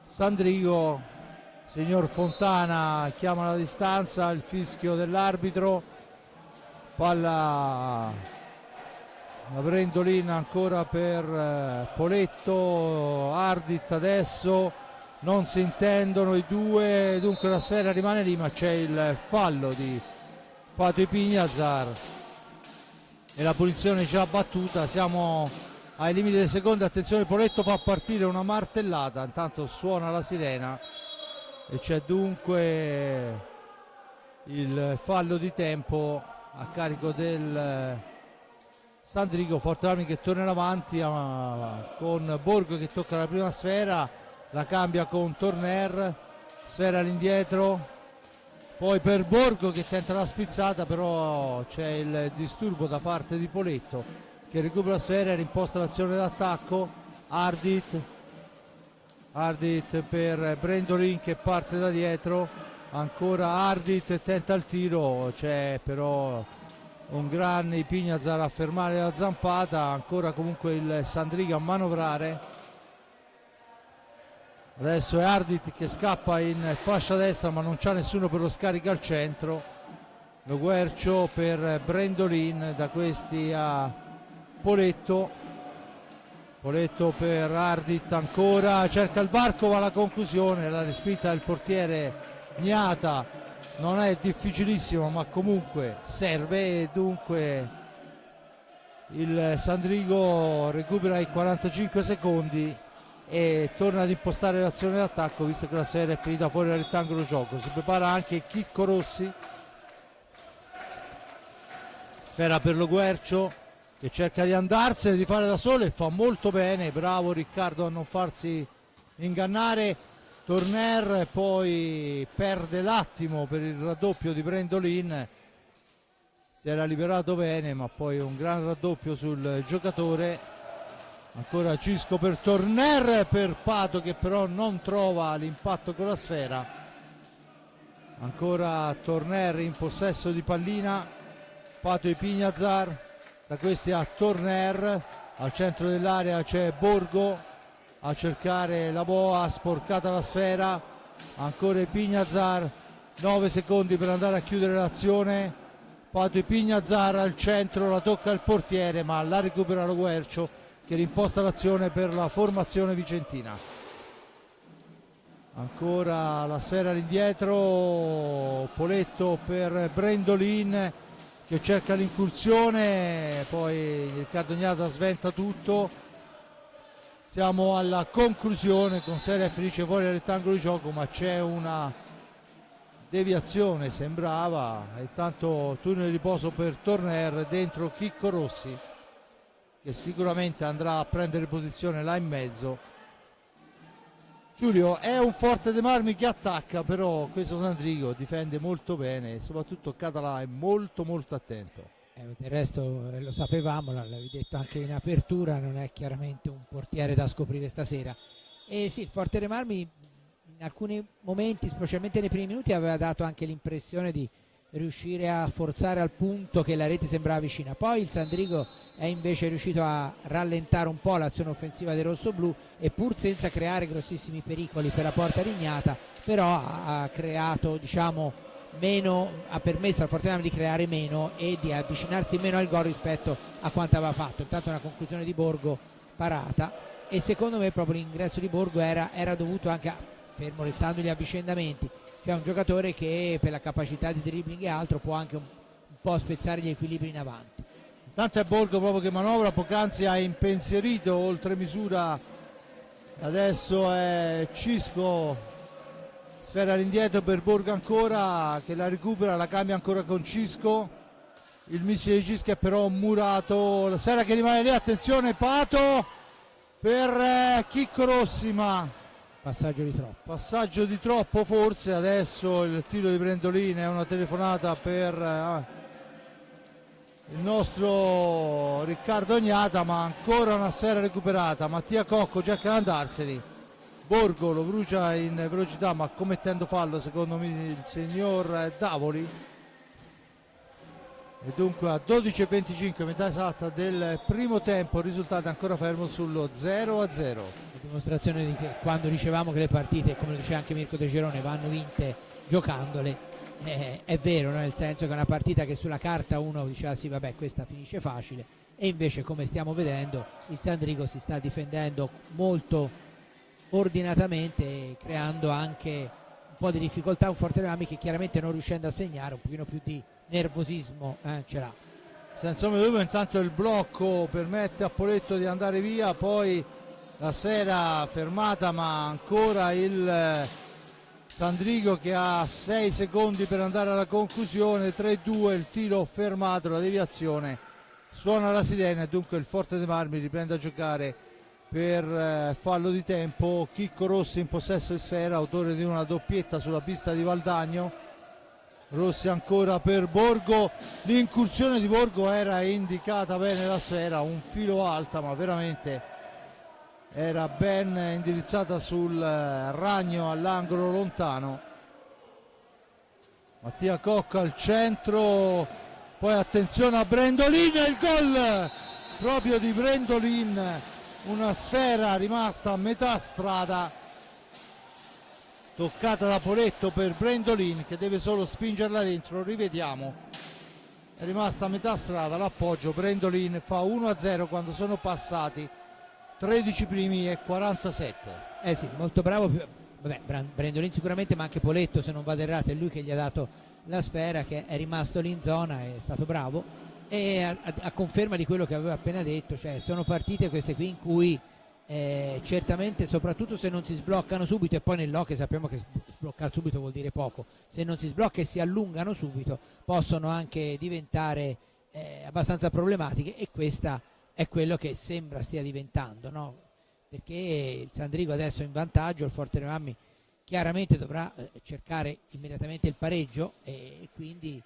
[SPEAKER 1] Sandrigo. Signor Fontana chiama la distanza, il fischio dell'arbitro, palla la Brendolin ancora per Poletto, Ardit adesso, non si intendono i due, dunque la sfera rimane lì, ma c'è il fallo di Pato Ipignazar e la punizione già battuta. Siamo ai limiti dei secondi, attenzione, Poletto fa partire una martellata, intanto suona la sirena e c'è dunque il fallo di tempo a carico del Sandrigo. Fortebrami che torna in avanti con Borgo che tocca la prima sfera, la cambia con Torner, sfera all'indietro, poi per Borgo che tenta la spizzata, però c'è il disturbo da parte di Poletto che recupera la sfera e rimposta l'azione d'attacco. Ardit per Brendolin che parte da dietro, ancora Ardit tenta il tiro, c'è però un gran Ipignazar a fermare la zampata, ancora comunque il Sandrigo a manovrare. Adesso è Ardit che scappa in fascia destra, ma non c'è nessuno per lo scarico al centro. Lo Guercio per Brendolin, da questi a Poletto per Ardit, ancora cerca il varco, va alla conclusione, la respinta del portiere Gnata non è difficilissimo ma comunque serve, e dunque il Sandrigo recupera i 45 secondi e torna ad impostare l'azione d'attacco, visto che la serie è finita fuori dal rettangolo gioco. Si prepara anche Chicco Rossi, sfera per Lo Guercio che cerca di andarsene, di fare da solo, e fa molto bene, bravo Riccardo a non farsi ingannare. Torner poi perde l'attimo per il raddoppio di Brendolin, si era liberato bene ma poi un gran raddoppio sul giocatore. Ancora Cisco per Torner, per Pato che però non trova l'impatto con la sfera. Ancora Torner in possesso di pallina, Pato Ipignazar, da questi a Torner, al centro dell'area c'è Borgo a cercare la boa, sporcata la sfera, ancora Ipignazar, 9 secondi per andare a chiudere l'azione. Pato Ipignazar al centro, la tocca il portiere ma la recupera Lo Guercio che rimposta l'azione per la formazione vicentina. Ancora la sfera all'indietro, Poletto per Brendolin che cerca l'incursione, poi Riccardo Gnata sventa tutto. Siamo alla conclusione con serie felice fuori dal rettangolo di gioco, ma c'è una deviazione, sembrava, e tanto turno di riposo per Torner, dentro Chicco Rossi che sicuramente andrà a prendere posizione là in mezzo. Giulio, è un Forte dei Marmi che attacca, però questo Sandrigo difende molto bene e soprattutto Català è molto attento.
[SPEAKER 2] Del resto lo sapevamo, l'avevi detto anche in apertura, non è chiaramente un portiere da scoprire stasera. E sì, il Forte dei Marmi in alcuni momenti, specialmente nei primi minuti, aveva dato anche l'impressione di riuscire a forzare al punto che la rete sembrava vicina. Poi il Sandrigo è invece riuscito a rallentare un po' l'azione offensiva dei rossoblù e pur senza creare grossissimi pericoli per la porta rignata, però ha creato, diciamo, ha permesso al Fortenam di creare meno e di avvicinarsi meno al gol rispetto a quanto aveva fatto. Intanto una conclusione di Borgo parata, e secondo me proprio l'ingresso di Borgo era dovuto anche fermo restando gli avvicendamenti, cioè un giocatore che per la capacità di dribbling e altro può anche un po' spezzare gli equilibri in avanti.
[SPEAKER 1] Tanto è Borgo proprio che manovra, poc'anzi ha impensierito oltre misura, adesso è Cisco, sfera all'indietro per Borgo ancora, che la recupera, la cambia ancora con Cisco, il mischio di Cisco è però murato, la sfera che rimane lì, attenzione Pato per Chicco Rossi, ma passaggio di troppo forse. Adesso il tiro di Brendolin, è una telefonata per il nostro Riccardo Ognata, ma ancora una sfera recuperata. Mattia Cocco cerca di andarsene, Borgo lo brucia in velocità ma commettendo fallo secondo me il signor Davoli, e dunque a 12:25, metà esatta del primo tempo, il risultato è ancora fermo sullo 0-0.
[SPEAKER 2] Dimostrazione di che quando dicevamo che le partite, come lo diceva anche Mirko De Gerone, vanno vinte giocandole, è vero, no? Nel senso che è una partita che sulla carta uno diceva sì vabbè questa finisce facile, e invece come stiamo vedendo il Sandrigo si sta difendendo molto ordinatamente, creando anche un po' di difficoltà. Un Fortenam che chiaramente non riuscendo a segnare un pochino più di nervosismo ce l'ha.
[SPEAKER 1] Senza ombra di dubbio, intanto il blocco permette a Poletto di andare via, poi la sfera fermata ma ancora il Sandrigo che ha 6 secondi per andare alla conclusione. 3-2, il tiro fermato, la deviazione, suona la sirena e dunque il Forte dei Marmi riprende a giocare per fallo di tempo. Chicco Rossi in possesso di sfera, autore di una doppietta sulla pista di Valdagno. Rossi ancora per Borgo, l'incursione di Borgo era indicata bene, la sfera un filo alta ma veramente era ben indirizzata sul ragno all'angolo lontano. Mattia Cocca al centro, poi attenzione a Brendolin, il gol proprio di Brendolin, una sfera rimasta a metà strada, toccata da Poletto per Brendolin che deve solo spingerla dentro. Rivediamo, è rimasta a metà strada l'appoggio, Brendolin fa 1-0 quando sono passati 13 primi e 47.
[SPEAKER 2] Sì, molto bravo. Vabbè, Brendolin sicuramente, ma anche Poletto, se non vado errato, è lui che gli ha dato la sfera, che è rimasto lì in zona, è stato bravo, e a conferma di quello che aveva appena detto, cioè sono partite queste qui in cui certamente, soprattutto se non si sbloccano subito, e poi nell'hockey sappiamo che sbloccare subito vuol dire poco, se non si sblocca e si allungano subito possono anche diventare abbastanza problematiche, e questa è quello che sembra stia diventando, no? Perché il Sandrigo adesso è in vantaggio, il Fortenam chiaramente dovrà cercare immediatamente il pareggio, e quindi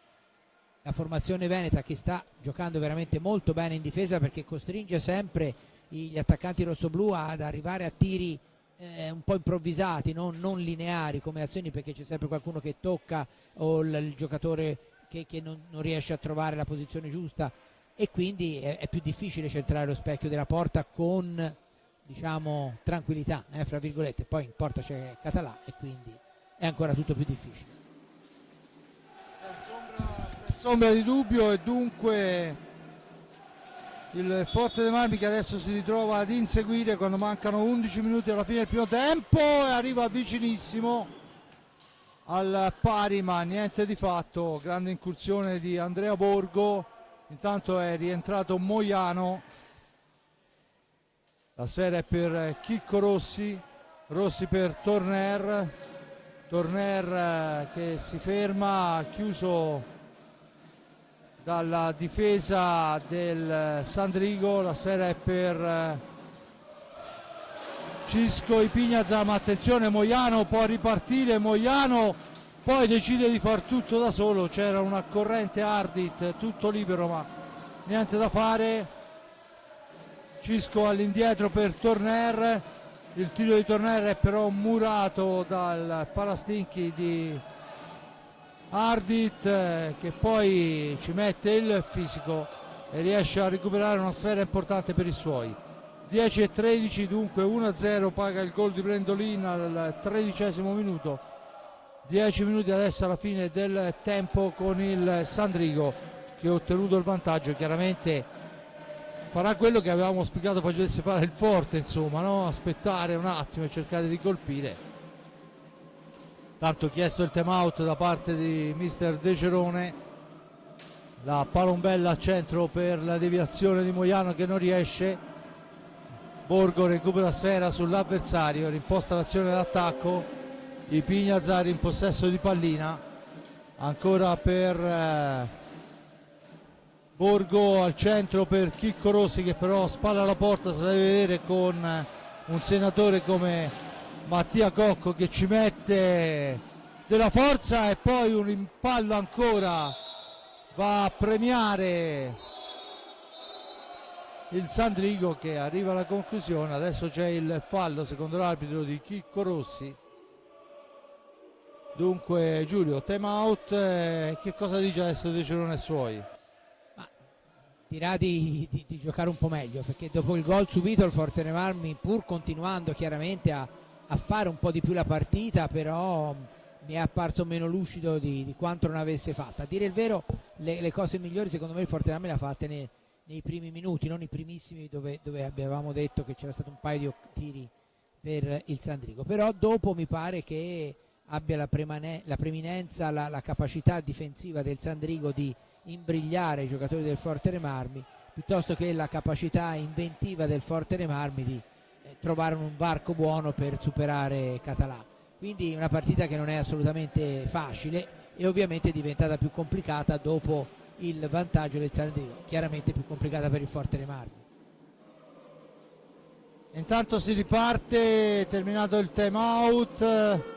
[SPEAKER 2] la formazione veneta, che sta giocando veramente molto bene in difesa, perché costringe sempre gli attaccanti rossoblù ad arrivare a tiri un po' improvvisati, non lineari come azioni, perché c'è sempre qualcuno che tocca o il giocatore che non riesce a trovare la posizione giusta, e quindi è più difficile centrare lo specchio della porta con, diciamo, tranquillità, fra virgolette. Poi in porta c'è Català e quindi è ancora tutto più difficile.
[SPEAKER 1] Senza ombra di dubbio, e dunque il Forte dei Marmi che adesso si ritrova ad inseguire quando mancano 11 minuti alla fine del primo tempo, e arriva vicinissimo al pari ma niente di fatto. Grande incursione di Andrea Borgo, intanto è rientrato Moiano, la sfera è per Chicco Rossi, Rossi per Torner che si ferma, chiuso dalla difesa del Sandrigo. La sfera è per Cisco Ipignazza, ma attenzione, Moiano può ripartire, Moiano poi decide di far tutto da solo, c'era una corrente Ardit, tutto libero ma niente da fare. Cisco all'indietro per Torner, il tiro di Torner è però murato dal parastinchi di Ardit, che poi ci mette il fisico e riesce a recuperare una sfera importante per i suoi. 10-13, dunque 1-0, paga il gol di Brendolin al 13° minuto 10 minuti adesso alla fine del tempo con il Sandrigo che ha ottenuto il vantaggio. Chiaramente farà quello che avevamo spiegato facesse fare il Forte, insomma, no? Aspettare un attimo e cercare di colpire. Tanto chiesto il time out da parte di mister De Cerone, la palombella al centro per la deviazione di Moiano che non riesce. Borgo recupera sfera sull'avversario, rimposta l'azione d'attacco. I Pignazar in possesso di pallina, ancora per Borgo al centro per Chicco Rossi che però spalla alla porta, se la deve vedere con un senatore come Mattia Cocco che ci mette della forza, e poi un impallo ancora va a premiare il Sandrigo che arriva alla conclusione. Adesso c'è il fallo secondo l'arbitro di Chicco Rossi. Dunque Giulio, time out, che cosa dice adesso De Cerone ai suoi?
[SPEAKER 2] Dirà di giocare un po' meglio, perché dopo il gol subito il Forte Marmi, pur continuando chiaramente a fare un po' di più la partita, però mi è apparso meno lucido di quanto non avesse fatto. A dire il vero, le cose migliori secondo me il Forte Marmi le ha fatte nei primi minuti, non i primissimi dove avevamo detto che c'era stato un paio di tiri per il Sandrigo, però dopo mi pare che abbia la preminenza, la capacità difensiva del Sandrigo di imbrigliare i giocatori del Forte Marmi, piuttosto che la capacità inventiva del Forte Marmi di trovare un varco buono per superare Català. Quindi una partita che non è assolutamente facile e ovviamente è diventata più complicata dopo il vantaggio del Sandrigo, chiaramente più complicata per il Forte Marmi.
[SPEAKER 1] Intanto si riparte, terminato il time out,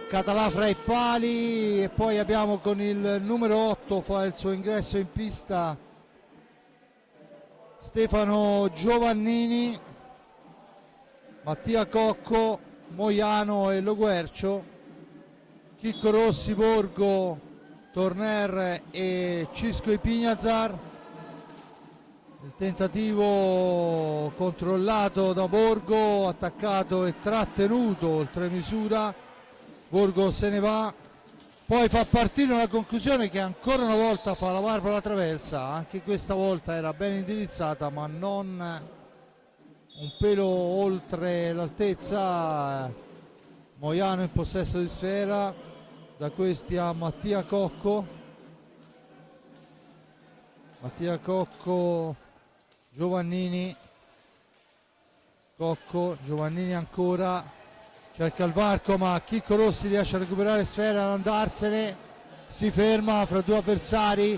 [SPEAKER 1] Català fra i pali, e poi abbiamo con il numero 8 fa il suo ingresso in pista Stefano Giovannini, Mattia Cocco, Moiano e Loguercio, Chicco Rossi, Borgo, Torner e Cisco Ipignazar. Il tentativo controllato da Borgo, attaccato e trattenuto oltre misura. Borgo se ne va, poi fa partire una conclusione che ancora una volta fa la barba alla traversa, anche questa volta era ben indirizzata ma non un pelo oltre l'altezza. Moiano in possesso di sfera, da questi a Mattia Cocco, Giovannini, Cocco, Giovannini ancora, cerca il varco ma Chicco Rossi riesce a recuperare sfera ad andarsene, si ferma fra due avversari,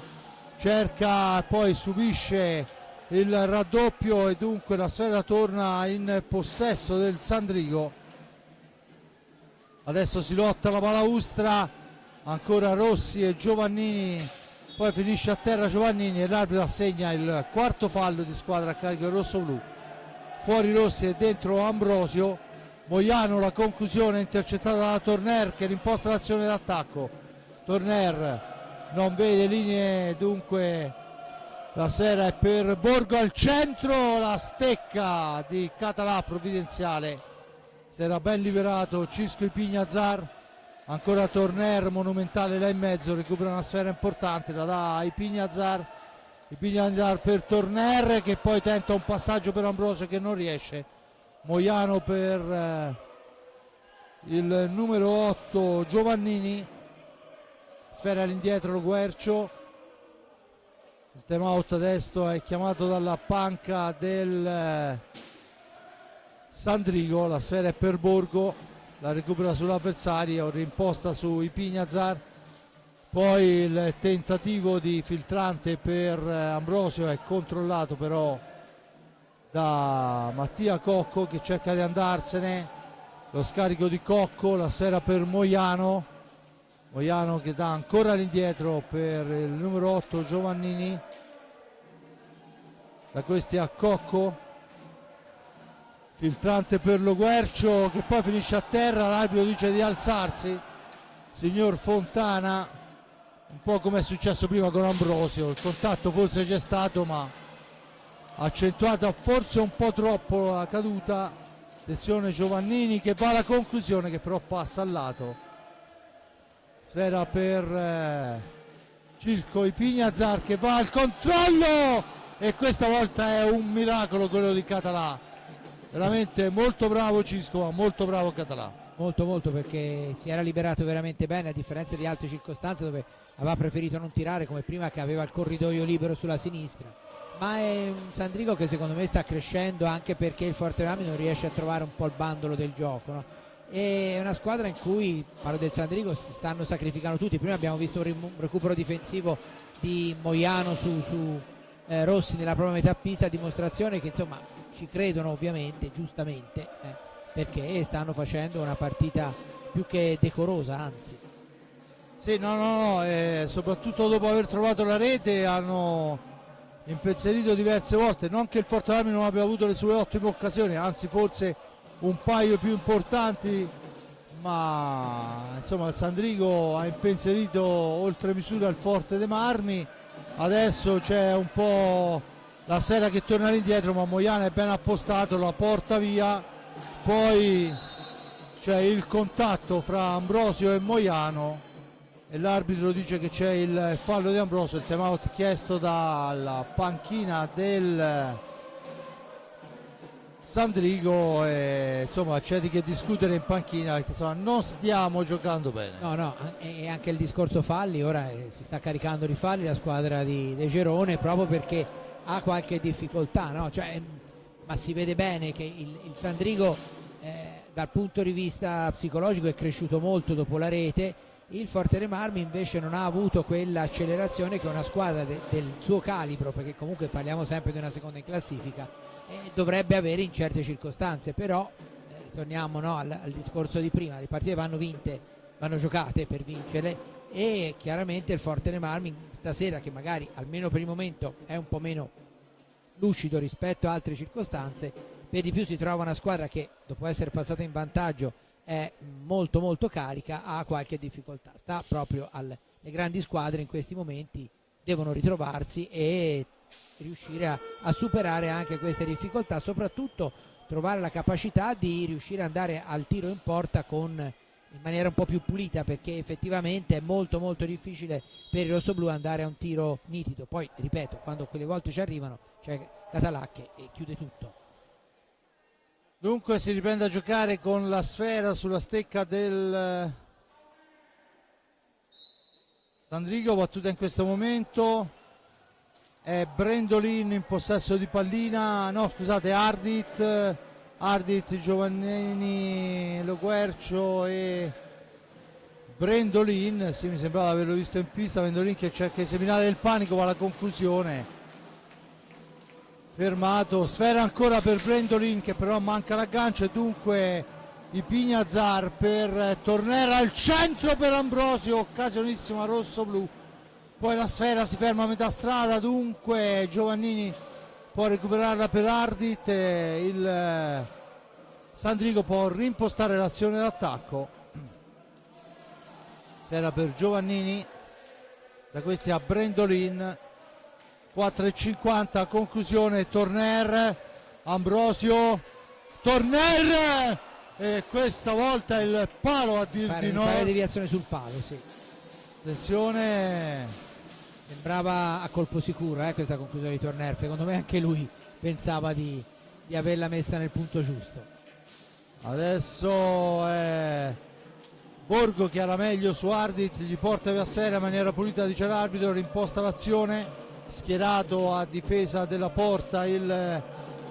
[SPEAKER 1] cerca e poi subisce il raddoppio e dunque la sfera torna in possesso del Sandrigo. Adesso si lotta la balaustra, ancora Rossi e Giovannini, poi finisce a terra Giovannini e l'arbitro assegna il quarto fallo di squadra a carico del rosso-blu. Fuori Rossi e dentro Ambrosio. Moiano, la conclusione intercettata da Torner che rimposta l'azione d'attacco. Torner non vede linee, dunque la sfera è per Borgo al centro, la stecca di Català provvidenziale, si era ben liberato Cisco Ipignazar, ancora Torner monumentale là in mezzo, recupera una sfera importante, la dà a Ipignazar per Torner che poi tenta un passaggio per Ambrosio che non riesce. Moiano per il numero 8 Giovannini, sfera all'indietro Loguercio. Il time out adesso è chiamato dalla panca del Sandrigo, la sfera è per Borgo, la recupera sull'avversario, rimposta su Ipignazar, poi il tentativo di filtrante per Ambrosio è controllato però da Mattia Cocco che cerca di andarsene, lo scarico di Cocco, la sfera per Moiano che dà ancora all'indietro per il numero 8 Giovannini, da questi a Cocco, filtrante per Loguercio che poi finisce a terra, l'arbitro dice di alzarsi, signor Fontana, un po' come è successo prima con Ambrosio, il contatto forse c'è stato ma accentuata forse un po' troppo la caduta. Attenzione Giovannini che va alla conclusione che però passa al lato. sfera per Cisco Ipignazar che va al controllo e questa volta è un miracolo quello di Català, veramente molto bravo Cisco, ma molto bravo Català.
[SPEAKER 2] Molto perché si era liberato veramente bene, a differenza di altre circostanze dove aveva preferito non tirare, come prima che aveva il corridoio libero sulla sinistra. Ma è un Sandrigo che secondo me sta crescendo anche perché il Forte Rami non riesce a trovare un po' il bandolo del gioco, no? È una squadra in cui, parlo del Sandrigo, si stanno sacrificando tutti. Prima abbiamo visto un recupero difensivo di Moiano su Rossi nella propria metà pista, dimostrazione che insomma ci credono ovviamente, giustamente, perché stanno facendo una partita più che decorosa, anzi.
[SPEAKER 1] Sì, no, soprattutto dopo aver trovato la rete hanno impensierito diverse volte, non che il Forte Rami non abbia avuto le sue ottime occasioni, anzi forse un paio più importanti, ma insomma il Sandrigo ha impensierito oltre misura il Forte dei Marmi. Adesso c'è un po' la Sfera che torna indietro, ma Moiano è ben appostato, la porta via, poi c'è il contatto fra Ambrosio e Moiano e l'arbitro dice che c'è il fallo di Ambrosio, il time out chiesto dalla panchina del Sandrigo e insomma c'è di che discutere in panchina perché insomma non stiamo giocando bene.
[SPEAKER 2] No, e anche il discorso falli, ora si sta caricando di falli la squadra di De Gerone proprio perché ha qualche difficoltà, no? Ma si vede bene che il Sandrigo dal punto di vista psicologico è cresciuto molto dopo la rete. Il Forte dei Marmi invece non ha avuto quell'accelerazione che una squadra del suo calibro, perché comunque parliamo sempre di una seconda in classifica, dovrebbe avere in certe circostanze. Però ritorniamo, no, al discorso di prima, le partite vanno vinte, vanno giocate per vincerle, e chiaramente il Forte dei Marmi stasera, che magari almeno per il momento è un po' meno lucido rispetto a altre circostanze, per di più si trova una squadra che dopo essere passata in vantaggio è molto carica, ha qualche difficoltà. Sta proprio alle grandi squadre in questi momenti, devono ritrovarsi e riuscire a superare anche queste difficoltà, soprattutto trovare la capacità di riuscire ad andare al tiro in porta in maniera un po' più pulita, perché effettivamente è molto difficile per i rossoblù andare a un tiro nitido. Poi ripeto, quando quelle volte ci arrivano c'è Català che chiude tutto.
[SPEAKER 1] Dunque si riprende a giocare con la sfera sulla stecca del Sandrigo, battuta in questo momento, è Brendolin in possesso di pallina, no scusate, Ardit, Giovannini, Loquercio e Brendolin, sì mi sembrava di averlo visto in pista, Brendolin che cerca di seminare il panico, va alla conclusione. Fermato, sfera ancora per Brendolin che però manca l'aggancio e dunque Ipignazar per Tornera al centro per Ambrosio, occasionissima rosso-blu, poi la sfera si ferma a metà strada, dunque Giovannini può recuperarla per Ardit e il Sandrigo può rimpostare l'azione d'attacco. Sfera per Giovannini, da questi a Brendolin, 4,50, conclusione, Torner, Ambrosio, Torner e questa volta il palo a dir di no.
[SPEAKER 2] Pare deviazione sul palo, sì.
[SPEAKER 1] Attenzione.
[SPEAKER 2] Sembrava a colpo sicuro questa conclusione di Torner, secondo me anche lui pensava di averla messa nel punto giusto.
[SPEAKER 1] Adesso è Borgo che ha la meglio su Ardit, gli porta via sfera in maniera pulita, dice l'arbitro, rimposta l'azione. Schierato a difesa della porta il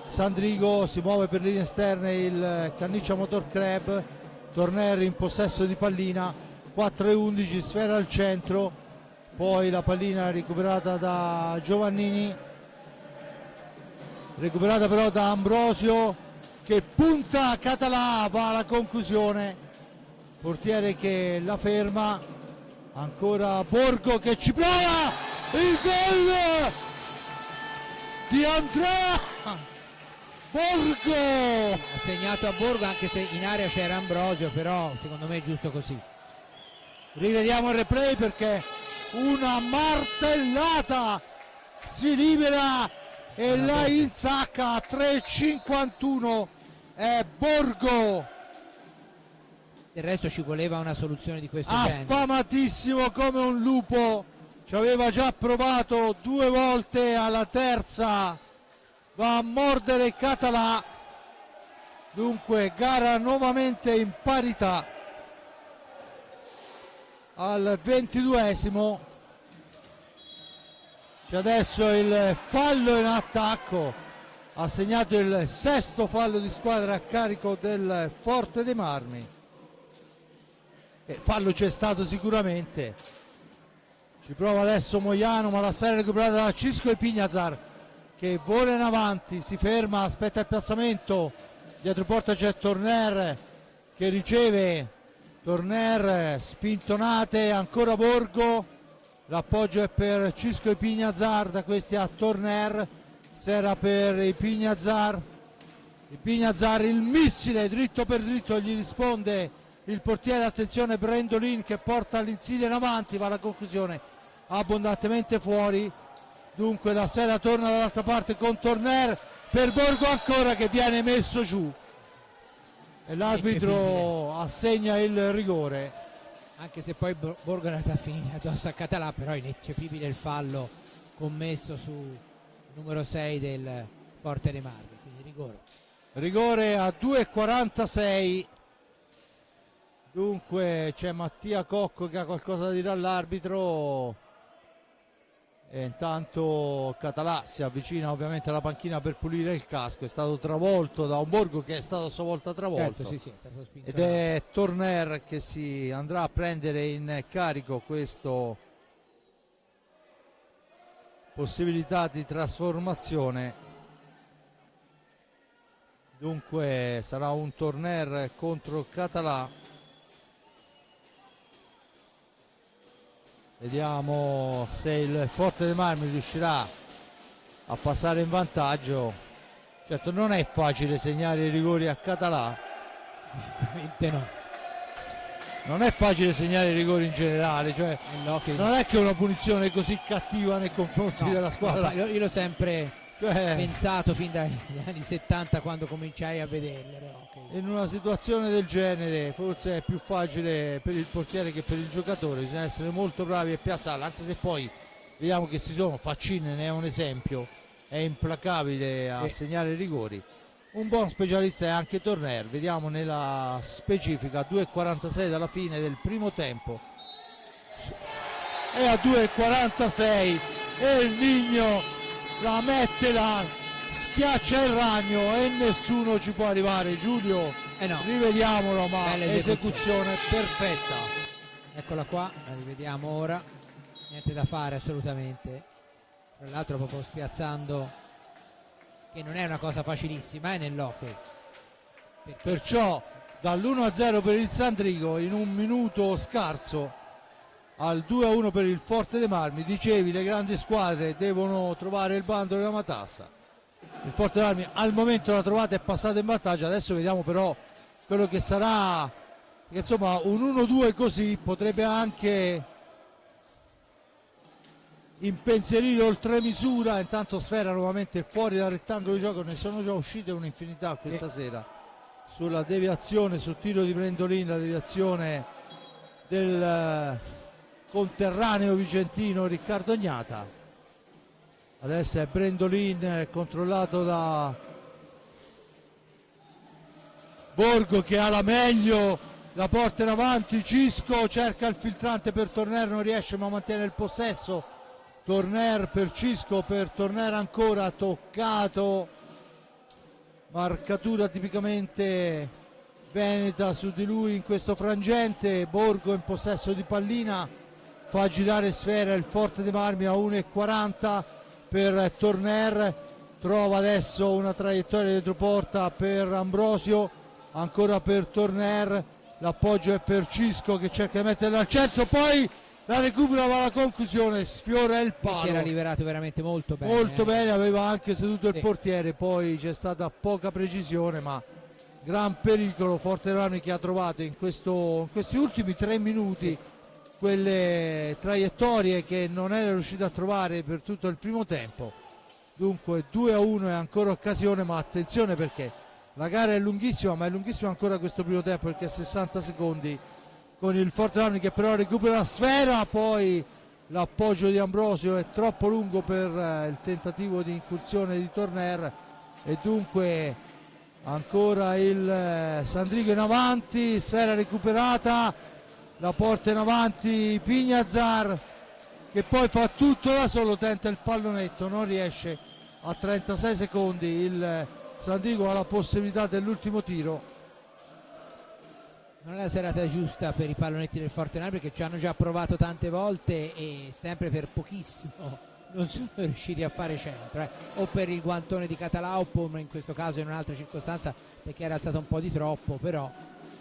[SPEAKER 1] Sandrigo, si muove per linee esterne il Canniccia Motor Club. Torner in possesso di pallina, 4,11, sfera al centro, poi la pallina recuperata da Giovannini, recuperata però da Ambrosio che punta, Català va alla conclusione, portiere che la ferma, ancora Borgo che ci prova, il gol di Andrea Borgo,
[SPEAKER 2] ha segnato a Borgo anche se in area c'era Ambrosio, però secondo me è giusto così.
[SPEAKER 1] Rivediamo il replay perché una martellata, si libera e la insacca, 3,51 è Borgo
[SPEAKER 2] Del resto ci voleva una soluzione di questo genere.
[SPEAKER 1] Affamatissimo come un lupo, ci aveva già provato 2 volte, alla terza va a mordere Català. Dunque gara nuovamente in parità al 22esimo. C'è adesso il fallo in attacco, ha segnato il 6º fallo di squadra a carico del Forte dei Marmi. Fallo c'è stato sicuramente, ci prova adesso Moiano, ma la sfera è recuperata da Cisco e Pignazar che vola in avanti, si ferma, aspetta il piazzamento, dietro porta c'è Torner che riceve, Torner spintonate, ancora Borgo, l'appoggio è per Cisco e Pignazar, da questi a Torner, sera per i Pignazar, il missile dritto per dritto, gli risponde il portiere, attenzione Brendolin che porta l'insidia in avanti, va alla conclusione abbondantemente fuori. Dunque la sfera torna dall'altra parte con Torner per Borgo ancora che viene messo giù e l'arbitro assegna il rigore.
[SPEAKER 2] Anche se poi Borgo è andato a finire addosso a Català, però è ineccepibile il fallo commesso su numero 6 del Forte dei Marmi, quindi
[SPEAKER 1] rigore a 2,46. Dunque c'è Mattia Cocco che ha qualcosa da dire all'arbitro e intanto Català si avvicina ovviamente alla panchina per pulire il casco, è stato travolto da un Borgo che è stato a sua volta travolto.
[SPEAKER 2] Certo, sì, è stato spinto
[SPEAKER 1] ed è Torner che si andrà a prendere in carico questo possibilità di trasformazione. Dunque sarà un Torner contro Català. Vediamo se il Forte dei Marmi riuscirà a passare in vantaggio. Certo non è facile segnare i rigori a Català.
[SPEAKER 2] Decisamente no.
[SPEAKER 1] Non è facile segnare i rigori in generale, cioè non è che una punizione così cattiva nei confronti della squadra.
[SPEAKER 2] No, io l'ho sempre pensato fin dagli anni 70 quando cominciai a vederle.
[SPEAKER 1] In una situazione del genere forse è più facile per il portiere che per il giocatore, bisogna essere molto bravi a piazzarla, anche se poi vediamo che si sono, Faccin ne è un esempio, è implacabile a segnare i rigori. Un buon specialista è anche Torner, vediamo nella specifica 2,46 dalla fine del primo tempo, è a 2,46 e il Nigno la mette là, schiaccia il ragno e nessuno ci può arrivare. Giulio,
[SPEAKER 2] no.
[SPEAKER 1] Rivediamolo, ma esecuzione perfetta.
[SPEAKER 2] Eccola qua, la rivediamo ora, niente da fare assolutamente, tra l'altro proprio spiazzando, che non è una cosa facilissima nell'hockey.
[SPEAKER 1] Perciò dall'1-0 per il Sandrigo in un minuto scarso al 2-1 per il Forte dei Marmi. Dicevi, le grandi squadre devono trovare il bandolo della matassa. Il Forte dei Marmi al momento l'ha trovata, è passato in vantaggio. Adesso vediamo però quello che sarà, che insomma un 1-2 così potrebbe anche impensierire oltre misura. Intanto Sfera nuovamente fuori dal rettangolo di gioco, ne sono già uscite un'infinità questa sera sulla deviazione, sul tiro di Brendolin, la deviazione del conterraneo vicentino Riccardo Gnata. Adesso è Brendolin controllato da Borgo che ha la meglio, la porta in avanti, Cisco cerca il filtrante per Torner, non riesce ma mantiene il possesso. Torner per Cisco, per Torner ancora, toccato, marcatura tipicamente veneta su di lui in questo frangente. Borgo in possesso di pallina, fa girare Sfera, il Forte dei Marmi a 1,40 per Torner, trova adesso una traiettoria dietro porta per Ambrosio, ancora per Torner, l'appoggio è per Cisco che cerca di metterla al centro, poi la recupera, va alla conclusione, sfiora il palo.
[SPEAKER 2] Si era liberato veramente molto bene.
[SPEAKER 1] Molto bene, aveva anche seduto il portiere, poi c'è stata poca precisione, ma gran pericolo. Forte dei Marmi che ha trovato in questi ultimi 3 minuti quelle traiettorie che non era riuscito a trovare per tutto il primo tempo. Dunque 2-1 è ancora occasione, ma attenzione perché La gara è lunghissima, ma è lunghissimo ancora questo primo tempo, perché a 60 secondi con il Forte che però recupera la sfera, poi l'appoggio di Ambrosio è troppo lungo per il tentativo di incursione di Torner, e dunque ancora il Sandrigo in avanti, sfera recuperata, la porta in avanti Pignazar, che poi fa tutto da solo, tenta il pallonetto, non riesce. A 36 secondi il Sandrigo ha la possibilità dell'ultimo tiro.
[SPEAKER 2] Non è la serata giusta per i pallonetti del Fortenare, perché ci hanno già provato tante volte e sempre per pochissimo non sono riusciti a fare centro, o per il guantone di Català, oppure in questo caso in un'altra circostanza perché era alzato un po' di troppo. Però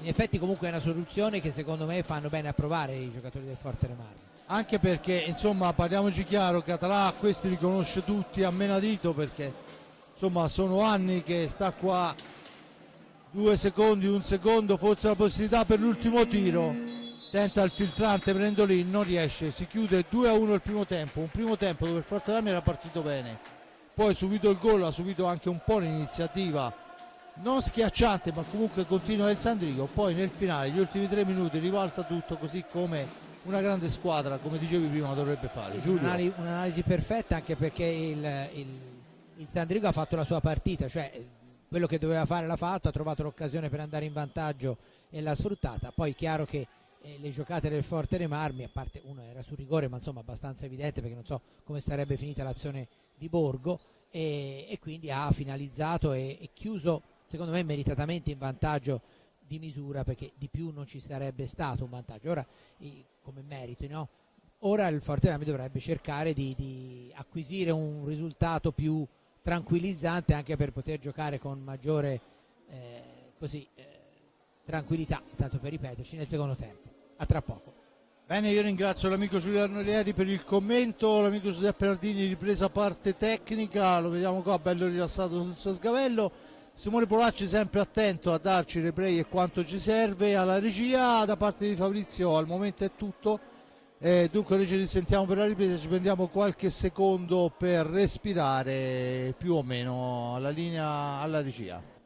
[SPEAKER 2] in effetti comunque è una soluzione che secondo me fanno bene a provare i giocatori del Fortenare,
[SPEAKER 1] anche perché insomma, parliamoci chiaro, Català questi li conosce tutti a menadito, perché insomma sono anni che sta qua. 2 secondi, 1 secondo, forse la possibilità per l'ultimo tiro, tenta il filtrante Brendolin, non riesce, si chiude 2-1 il primo tempo, un primo tempo dove il Fortenare era partito bene, poi subito il gol, ha subito anche un po' l'iniziativa non schiacciante, ma comunque continua il Sandrigo, poi nel finale gli ultimi 3 minuti ribalta tutto, così come una grande squadra, come dicevi prima, dovrebbe fare.
[SPEAKER 2] Un'analisi perfetta, anche perché il Sandrigo ha fatto la sua partita, cioè quello che doveva fare l'ha fatto, ha trovato l'occasione per andare in vantaggio e l'ha sfruttata. Poi chiaro che le giocate del Forte dei Marmi, a parte uno era su rigore, ma insomma abbastanza evidente, perché non so come sarebbe finita l'azione di Borgo, e quindi ha finalizzato e chiuso secondo me meritatamente in vantaggio di misura, perché di più non ci sarebbe stato un vantaggio. Ora come merito, no? Ora il Forte dei Marmi dovrebbe cercare di acquisire un risultato più tranquillizzante, anche per poter giocare con maggiore tranquillità, tanto per ripeterci, nel secondo tempo. A tra poco.
[SPEAKER 1] Bene, io ringrazio l'amico Giuliano Lieri per il commento, l'amico Giuseppe Nardini ripresa parte tecnica, lo vediamo qua bello rilassato sul suo sgabello. Simone Polacci sempre attento a darci replay e quanto ci serve alla regia. Da parte di Fabrizio al momento è tutto. Dunque noi ci risentiamo per la ripresa, ci prendiamo qualche secondo per respirare, più o meno alla linea alla regia.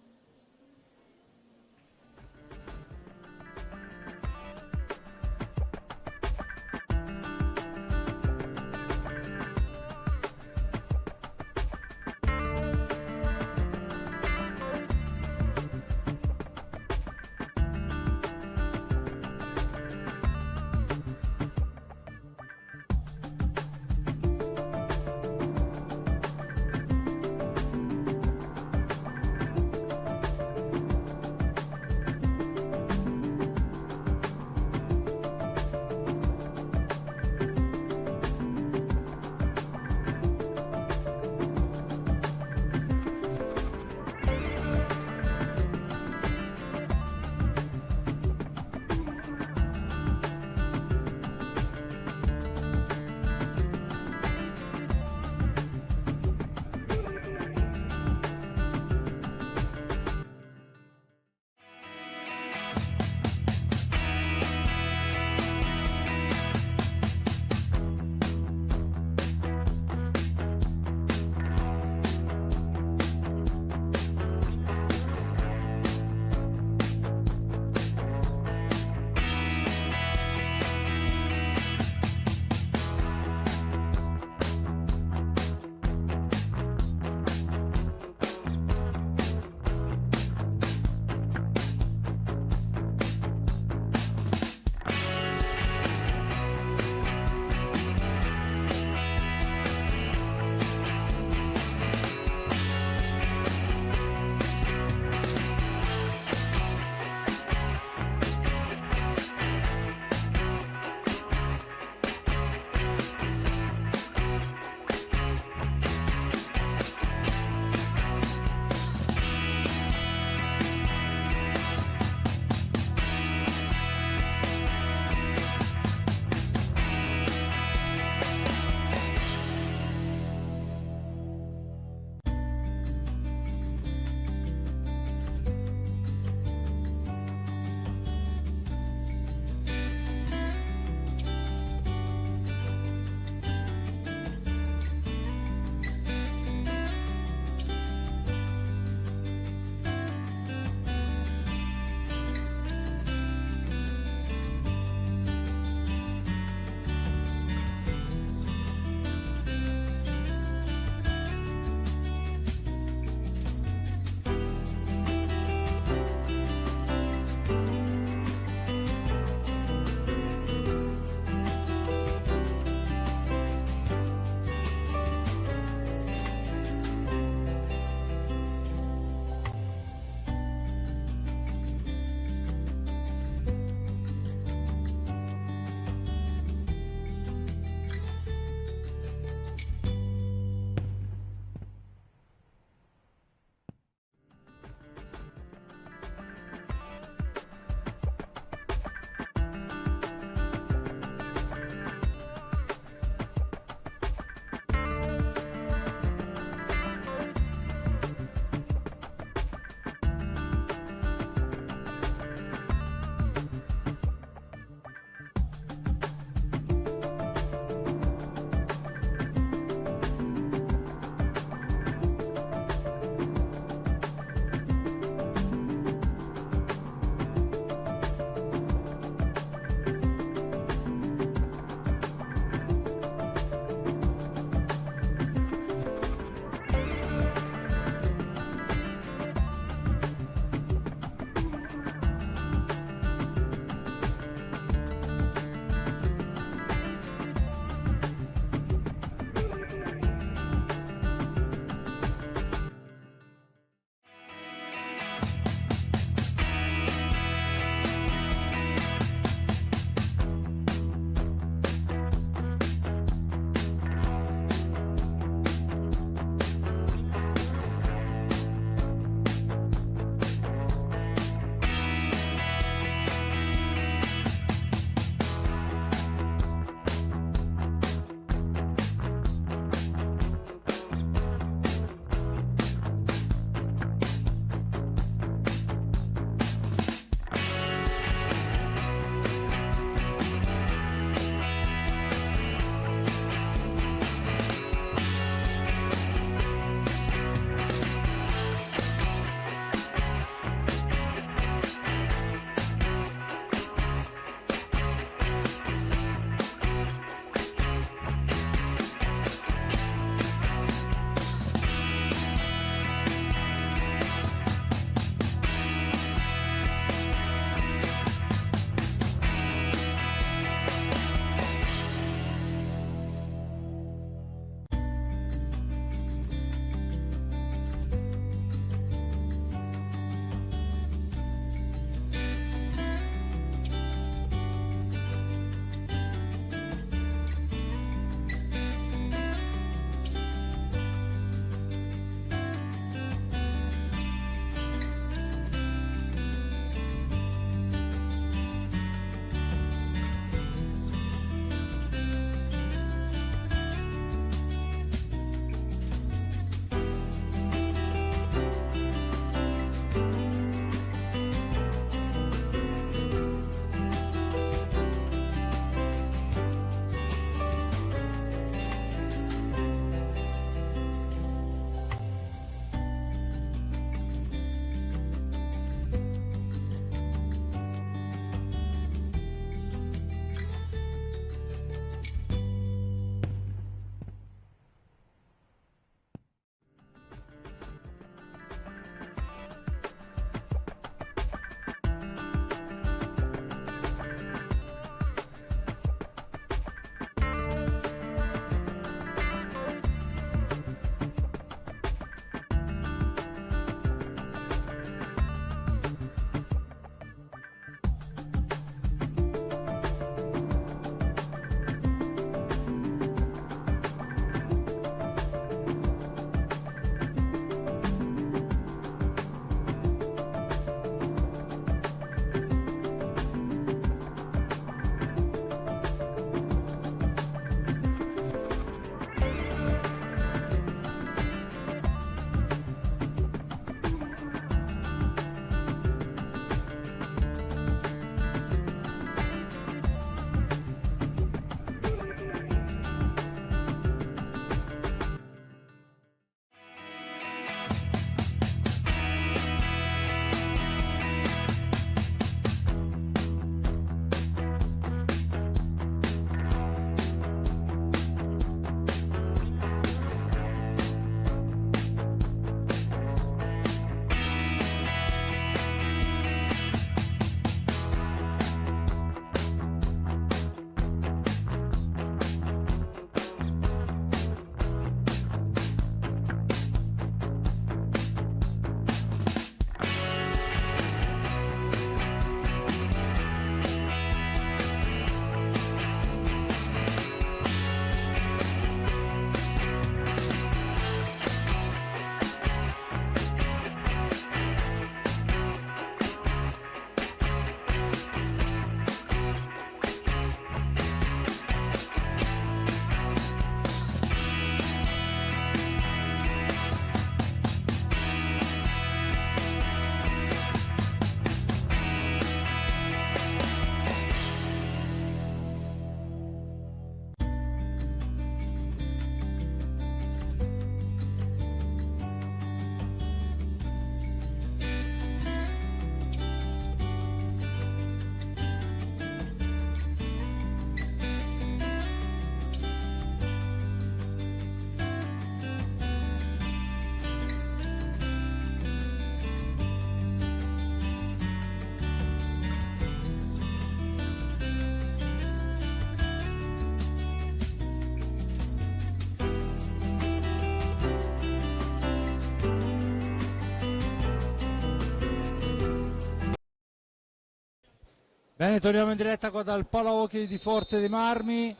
[SPEAKER 1] Bene, torniamo in diretta qua dal Palahockey di Forte dei Marmi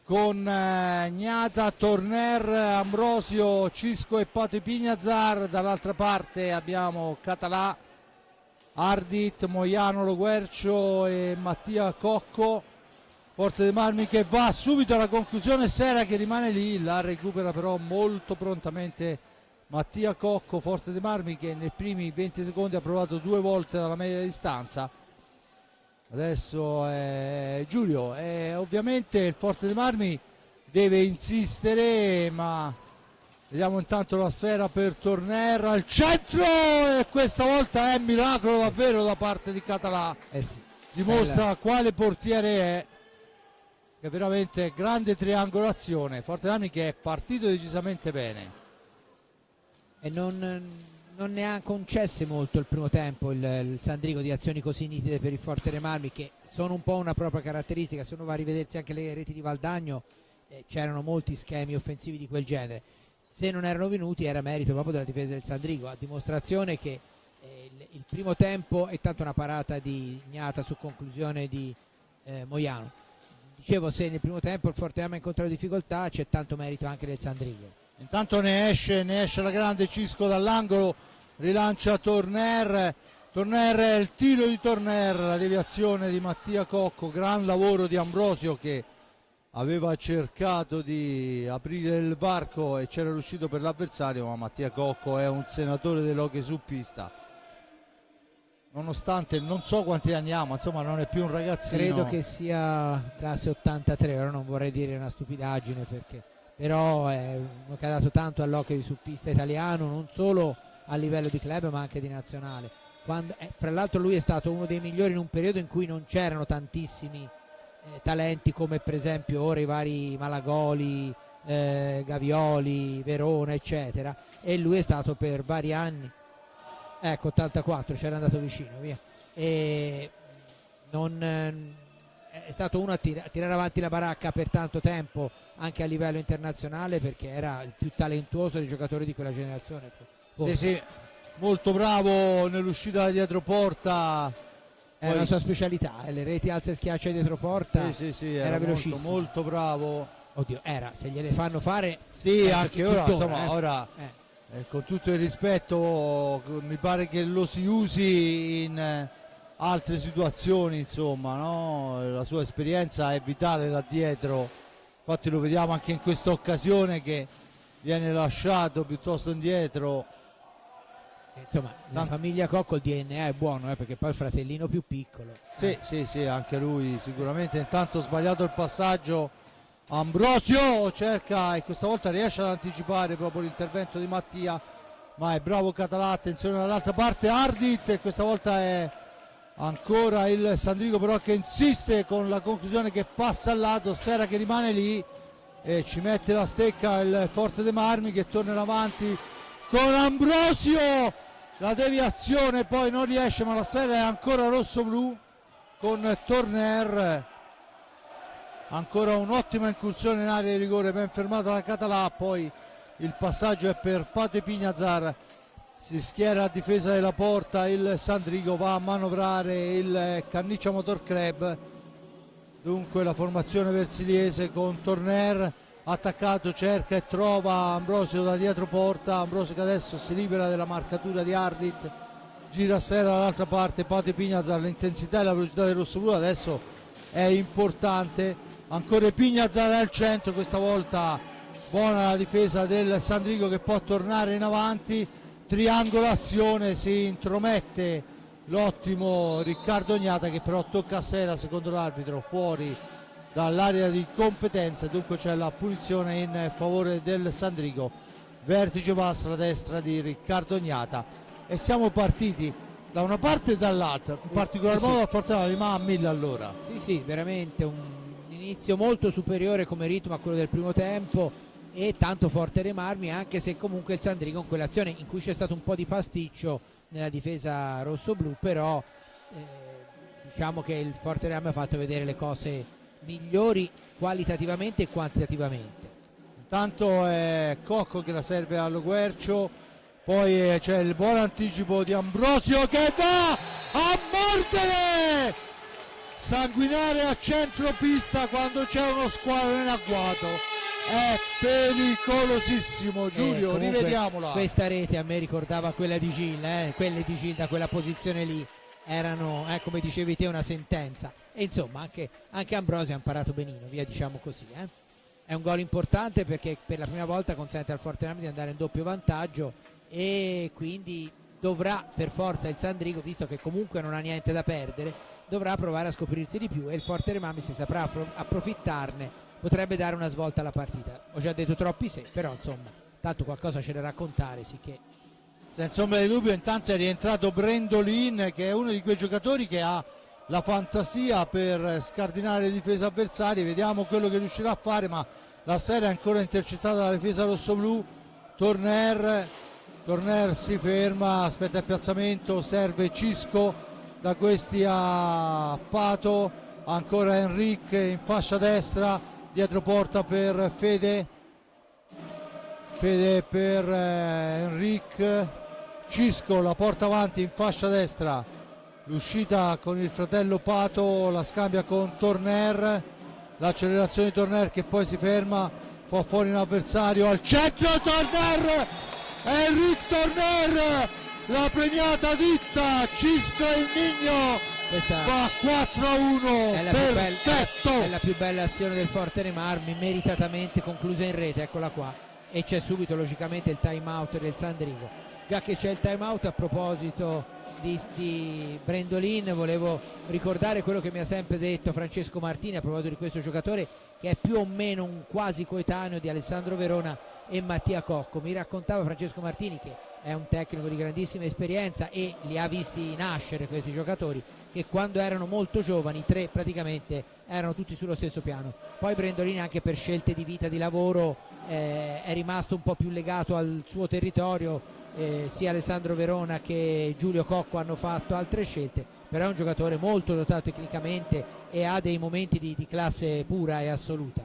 [SPEAKER 1] con Gnata, Torner, Ambrosio, Cisco e Pato Pignazar. Dall'altra parte abbiamo Català, Ardit, Moiano, Loguercio e Mattia Cocco. Forte dei Marmi che va subito alla conclusione, Sera che rimane lì, la recupera però molto prontamente Mattia Cocco. Forte dei Marmi che nei primi 20 secondi ha provato 2 volte dalla media distanza. Adesso Giulio, ovviamente il Forte dei Marmi deve insistere, ma vediamo intanto la sfera per Torner al centro e questa volta è miracolo davvero da parte di Català.
[SPEAKER 2] Sì.
[SPEAKER 1] Dimostra quale portiere è, che veramente grande triangolazione. Forte dei Marmi che è partito decisamente bene.
[SPEAKER 2] E non ne ha concesse molto il primo tempo il Sandrigo di azioni così nitide per il Forte dei Marmi, che sono un po' una propria caratteristica. Se uno va a rivedersi anche le reti di Valdagno, c'erano molti schemi offensivi di quel genere. Se non erano venuti era merito proprio della difesa del Sandrigo, a dimostrazione che il primo tempo è tanto una parata di Gnata su conclusione di Moiano. Dicevo, se nel primo tempo il Forte dei Marmi ha incontrato difficoltà, c'è tanto merito anche del Sandrigo.
[SPEAKER 1] Intanto ne esce la grande Cisco dall'angolo, rilancia Torner, il tiro di Torner, la deviazione di Mattia Cocco, gran lavoro di Ambrosio che aveva cercato di aprire il varco e c'era riuscito per l'avversario, ma Mattia Cocco è un senatore dell'hockey su pista, nonostante non so quanti anni ha, ma insomma non è più un ragazzino.
[SPEAKER 2] Credo che sia classe 83, ora non vorrei dire una stupidaggine, però è uno che ha dato tanto all'hockey su pista italiano, non solo a livello di club ma anche di nazionale. Fra l'altro lui è stato uno dei migliori in un periodo in cui non c'erano tantissimi talenti come per esempio ora i vari Malagoli, Gavioli, Verona eccetera, e lui è stato per vari anni, ecco 84, c'era andato vicino via, e è stato uno a tirare avanti la baracca per tanto tempo anche a livello internazionale, perché era il più talentuoso dei giocatori di quella generazione.
[SPEAKER 1] Sì, molto bravo nell'uscita da dietro porta,
[SPEAKER 2] era la sua specialità, le reti alza e schiaccia dietro porta.
[SPEAKER 1] Sì,
[SPEAKER 2] era velocissimo,
[SPEAKER 1] molto bravo.
[SPEAKER 2] Oddio, se gliele fanno fare
[SPEAKER 1] anche ora
[SPEAKER 2] tuttora,
[SPEAKER 1] insomma ora con tutto il rispetto mi pare che lo si usi in altre situazioni, insomma, no? La sua esperienza è vitale là dietro, infatti lo vediamo anche in questa occasione che viene lasciato piuttosto indietro.
[SPEAKER 2] Insomma, la famiglia Cocco il DNA è buono, perché poi il fratellino più piccolo.
[SPEAKER 1] Sì, anche lui sicuramente. Intanto sbagliato il passaggio, Ambrosio cerca e questa volta riesce ad anticipare proprio l'intervento di Mattia, ma è bravo Català. Attenzione dall'altra parte, Ardit, e questa volta è ancora il Sandrigo però che insiste con la conclusione che passa al lato, Sera che rimane lì e ci mette la stecca il Forte dei Marmi che torna avanti con Ambrosio, la deviazione poi non riesce, ma la sfera è ancora rosso-blu con Torner. Ancora un'ottima incursione in area di rigore ben fermata da Català, poi il passaggio è per Pato Pignazar, si schiera a difesa della porta il Sandrigo, va a manovrare il Canniccia Motor Club, dunque la formazione versiliese con Torner attaccato, cerca e trova Ambrosio da dietro porta, Ambrosio che adesso si libera della marcatura di Ardit, gira a sfera dall'altra parte, Pato Pignazar, l'intensità e la velocità del rosso-blu adesso è importante, ancora Pignazar al centro, questa volta buona la difesa del Sandrigo che può tornare in avanti, triangolazione, si intromette l'ottimo Riccardo Gnata che però tocca a sfera secondo l'arbitro fuori dall'area di competenza, dunque c'è la punizione in favore del Sandrigo, vertice basso alla destra di Riccardo Gnata e siamo partiti da una parte e dall'altra, in particolar modo a Forte dei Marmi ma a 1000 all'ora.
[SPEAKER 2] Sì, veramente un inizio molto superiore come ritmo a quello del primo tempo e tanto Forte dei Marmi, anche se comunque il Sandrigo in quell'azione in cui c'è stato un po' di pasticcio nella difesa rosso-blu, però diciamo che il Forte dei Marmi ha fatto vedere le cose migliori qualitativamente e quantitativamente.
[SPEAKER 1] Intanto è Cocco che la serve allo Guercio, poi c'è il buon anticipo di Ambrosio che va a mordere sanguinare a centro pista quando c'è uno squalo in agguato è pericolosissimo. Giulio,
[SPEAKER 2] Comunque,
[SPEAKER 1] rivediamola.
[SPEAKER 2] questa rete a me ricordava quella di Gil, quelle di Gil da quella posizione lì erano, come dicevi te, una sentenza. E insomma anche Ambrosio ha imparato benino, via, diciamo così. È un gol importante perché per la prima volta consente al Fortename di andare in doppio vantaggio, e quindi dovrà per forza il Sandrigo, visto che comunque non ha niente da perdere, dovrà provare a scoprirsi di più, e il Fortename, se saprà approfittarne, potrebbe dare una svolta alla partita. Ho già detto troppi se, però insomma tanto qualcosa c'è da raccontare, sicché.
[SPEAKER 1] Senza ombra di dubbio intanto è rientrato Brendolin, che è uno di quei giocatori che ha la fantasia per scardinare le difese avversarie. Vediamo quello che riuscirà a fare, ma la sfera è ancora intercettata dalla difesa rossoblu. Torner si ferma, aspetta il piazzamento, serve Cisco, da questi a Pato, ancora Enric in fascia destra, dietro porta per Fede per Enric, Cisco la porta avanti in fascia destra, l'uscita con il fratello Pato, la scambia con Torner, l'accelerazione di Torner che poi si ferma, fa fuori un avversario, al centro Torner, Enric Torner, la premiata ditta, Cisco e il Migno, fa 4-1, perfetto.
[SPEAKER 2] È la più bella azione del Fortename, meritatamente conclusa in rete, eccola qua, e c'è subito logicamente il time out del Sandrigo. Già che c'è il time out, a proposito di Brendolin, volevo ricordare quello che mi ha sempre detto Francesco Martini a proposito di questo giocatore, che è più o meno un quasi coetaneo di Alessandro Verona e Mattia Cocco. Mi raccontava Francesco Martini, che è un tecnico di grandissima esperienza e li ha visti nascere questi giocatori, che quando erano molto giovani, i tre praticamente erano tutti sullo stesso piano. Poi Brendolini, anche per scelte di vita, di lavoro, è rimasto un po' più legato al suo territorio, sia Alessandro Verona che Giulio Cocco hanno fatto altre scelte, però è un giocatore molto dotato tecnicamente e ha dei momenti di classe pura e assoluta.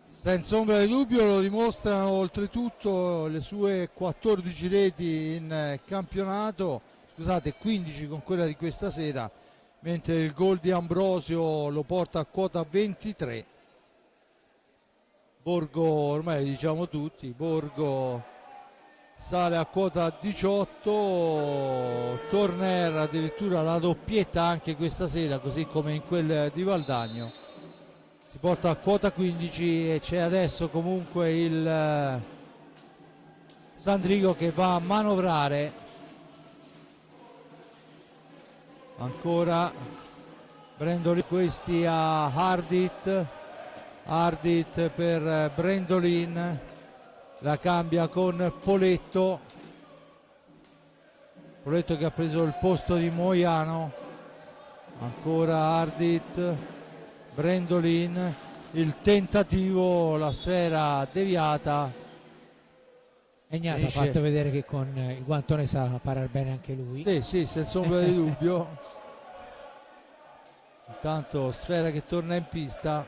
[SPEAKER 1] Senza ombra di dubbio lo dimostrano oltretutto le sue 14 reti in campionato, scusate 15 con quella di questa sera, mentre il gol di Ambrosio lo porta a quota 23. Borgo, ormai lo diciamo tutti, Borgo sale a quota 18, Torner addirittura la doppietta anche questa sera, così come in quel di Valdagno, si porta a quota 15, e c'è adesso comunque il Sandrigo che va a manovrare. Ancora Brendolin, questi a Hardit per Brendolin, la cambia con Poletto che ha preso il posto di Moiano. Ancora Hardit, Brendolin, il tentativo, la sfera deviata.
[SPEAKER 2] E Gnata ha fatto vedere che con il guantone sa parar bene anche lui.
[SPEAKER 1] Sì, senza ombra di dubbio. Intanto sfera che torna in pista.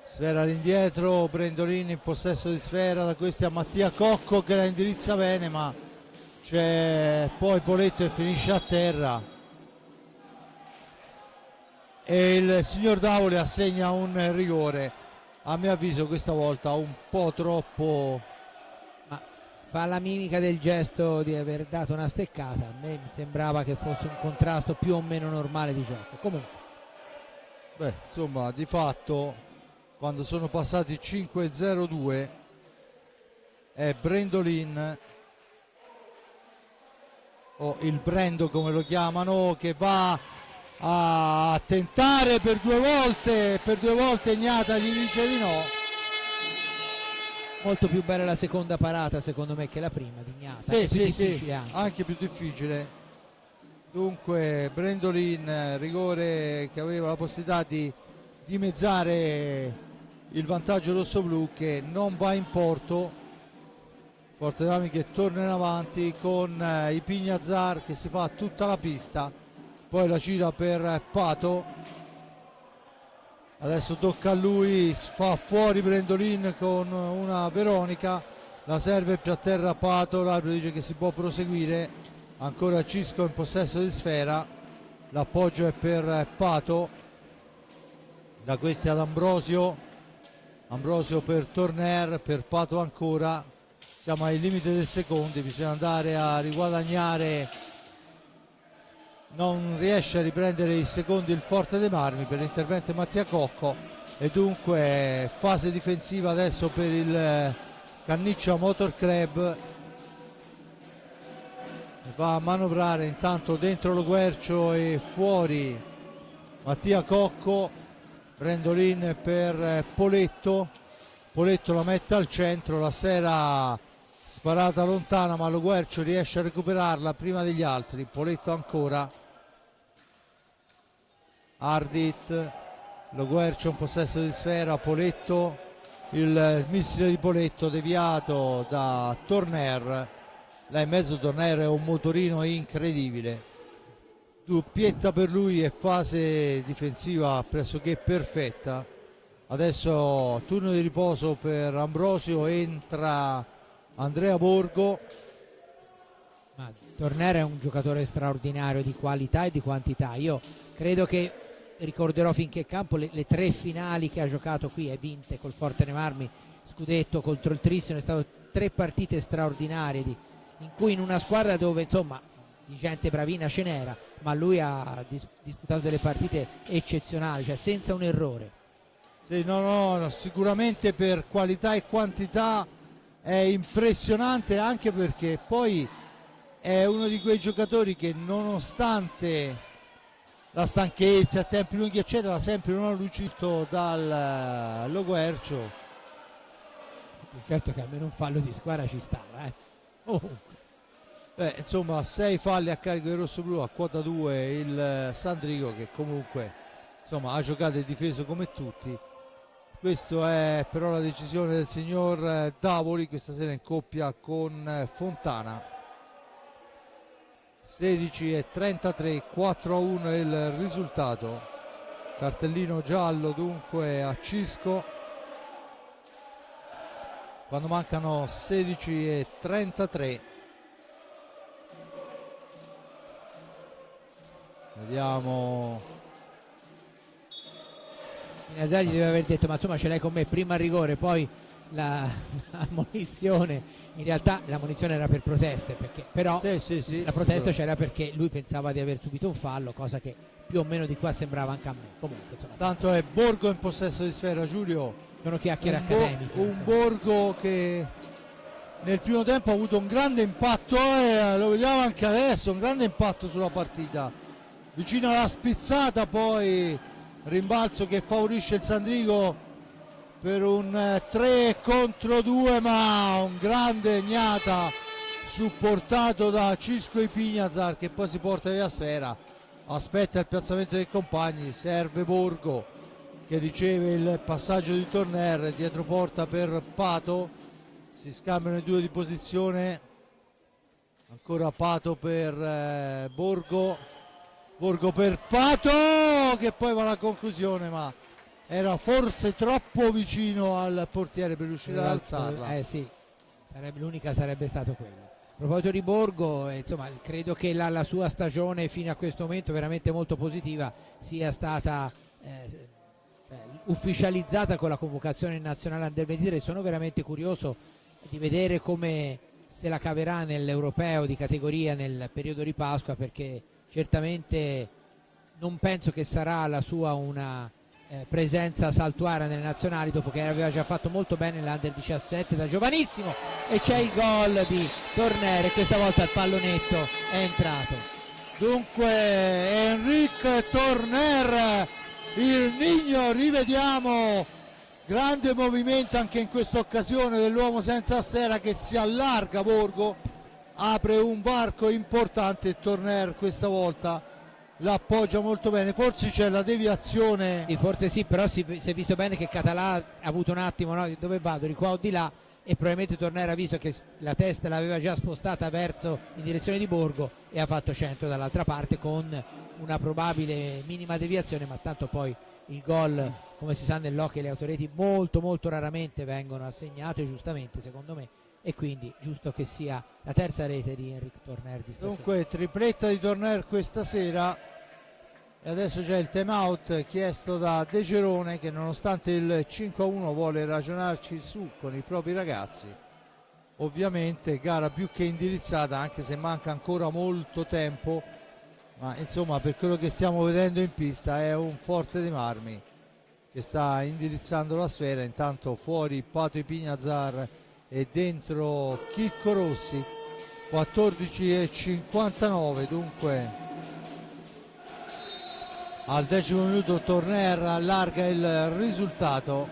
[SPEAKER 1] Sfera all'indietro, Brendolini in possesso di sfera, da questi a Mattia Cocco che la indirizza bene, ma c'è poi Poletto e finisce a terra, e il signor Davoli assegna un rigore, a mio avviso questa volta un po' troppo.
[SPEAKER 2] Ma fa la mimica del gesto di aver dato una steccata, a me mi sembrava che fosse un contrasto più o meno normale di gioco. Comunque
[SPEAKER 1] insomma, di fatto quando sono passati 5-0-2 è Brendolin, o il Brendo come lo chiamano, che va a tentare per due volte Gnata gli dice di no.
[SPEAKER 2] Molto più bella la seconda parata secondo me che la prima di Gnata,
[SPEAKER 1] sì, anche più difficile. Dunque Brendolin, rigore che aveva la possibilità di dimezzare il vantaggio rossoblu, che non va in porto. Fortename che torna in avanti con i Pignazar che si fa tutta la pista, poi la gira per Pato, adesso tocca a lui, fa fuori Brendolin con una Veronica, la serve già a terra Pato, l'arbitro dice che si può proseguire, ancora Cisco in possesso di sfera, l'appoggio è per Pato, da questi ad Ambrosio per Torner, per Pato ancora, siamo ai limiti dei secondi, bisogna andare a riguadagnare, non riesce a riprendere i secondi il Forte dei Marmi per l'intervento di Mattia Cocco e dunque fase difensiva adesso per il Canniccia Motor Club, va a manovrare intanto dentro lo Guercio e fuori Mattia Cocco, Brendolin per Poletto la mette al centro, la sera sparata lontana ma lo Guercio riesce a recuperarla prima degli altri, Poletto ancora, Ardit, lo Guercio in possesso di sfera, Poletto, il missile di Poletto deviato da Torner, là in mezzo Torner è un motorino incredibile, doppietta per lui e fase difensiva pressoché perfetta. Adesso turno di riposo per Ambrosio, entra Andrea Borgo.
[SPEAKER 2] Ma Torner è un giocatore straordinario di qualità e di quantità, io credo che ricorderò finché campo le 3 finali che ha giocato qui e vinte col Forte dei Marmi, scudetto contro il Tristano, è stato 3 partite straordinarie in cui in una squadra dove insomma di gente bravina ce n'era, ma lui ha disputato delle partite eccezionali, cioè senza un errore.
[SPEAKER 1] Sì, no, sicuramente per qualità e quantità è impressionante, anche perché poi è uno di quei giocatori che nonostante la stanchezza, tempi lunghi eccetera, sempre non ha lucito dal lo Guercio.
[SPEAKER 2] Certo che almeno un fallo di squadra ci stava,
[SPEAKER 1] Insomma 6 falli a carico del rossoblu, a quota 2 il Sandrigo che comunque insomma ha giocato e difeso come tutti. Questa è però la decisione del signor Davoli questa sera in coppia con Fontana. 16:33, 4-1 il risultato, cartellino giallo dunque a Cisco quando mancano 16:33. Vediamo,
[SPEAKER 2] Nazari deve aver detto ma insomma ce l'hai con me, prima il rigore poi la munizione, in realtà la munizione era per proteste, però
[SPEAKER 1] sì,
[SPEAKER 2] la protesta c'era perché lui pensava di aver subito un fallo, cosa che più o meno di qua sembrava anche a me. Comunque insomma,
[SPEAKER 1] tanto è Borgo in possesso di sfera, Giulio,
[SPEAKER 2] sono chiacchiere accademiche.
[SPEAKER 1] Un Borgo che nel primo tempo ha avuto un grande impatto, lo vediamo anche adesso, un grande impatto sulla partita, vicino alla spizzata, poi rimbalzo che favorisce il Sandrigo per un 3 contro 2, ma un grande Gnata supportato da Cisco Ipignazar che poi si porta via sfera, aspetta il piazzamento dei compagni, serve Borgo che riceve il passaggio di Torner, dietro porta per Pato, si scambiano i due di posizione, ancora Pato per Borgo per Pato che poi va alla conclusione, ma era forse troppo vicino al portiere per riuscire ad alzarla.
[SPEAKER 2] Sì, l'unica sarebbe stato quella. A proposito di Borgo, insomma, credo che la sua stagione fino a questo momento veramente molto positiva sia stata ufficializzata con la convocazione in nazionale Under 23. Sono veramente curioso di vedere come se la caverà nell'europeo di categoria nel periodo di Pasqua, perché certamente non penso che sarà la sua una presenza saltuaria nelle nazionali, dopo che aveva già fatto molto bene l'Under 17 da giovanissimo. E c'è il gol di Torner e questa volta il pallonetto è entrato.
[SPEAKER 1] Dunque Enric Torner, il Nigno, rivediamo grande movimento anche in questa occasione dell'uomo senza sfera che si allarga. Borgo apre un varco importante e Torner questa volta l'appoggia molto bene, forse c'è la deviazione.
[SPEAKER 2] Sì, forse sì, però si è visto bene che Català ha avuto un attimo, no? Dove vado, di qua o di là, e probabilmente Torner ha visto che la testa l'aveva già spostata verso in direzione di Borgo e ha fatto centro dall'altra parte con una probabile minima deviazione, ma tanto poi il gol, come si sa nell'hockey le autoreti molto molto raramente vengono assegnate, giustamente secondo me, e quindi giusto che sia la terza rete di Henrik Torner di stasera.
[SPEAKER 1] Dunque tripletta di Torner questa sera e adesso c'è il time out chiesto da De Gerone, che nonostante il 5-1 vuole ragionarci su con i propri ragazzi. Ovviamente gara più che indirizzata, anche se manca ancora molto tempo, ma insomma per quello che stiamo vedendo in pista è un Forte dei Marmi che sta indirizzando la sfera. Intanto fuori Pato Ipignazar e dentro Chicco Rossi. 14:59, dunque al 10° minuto Torner allarga il risultato.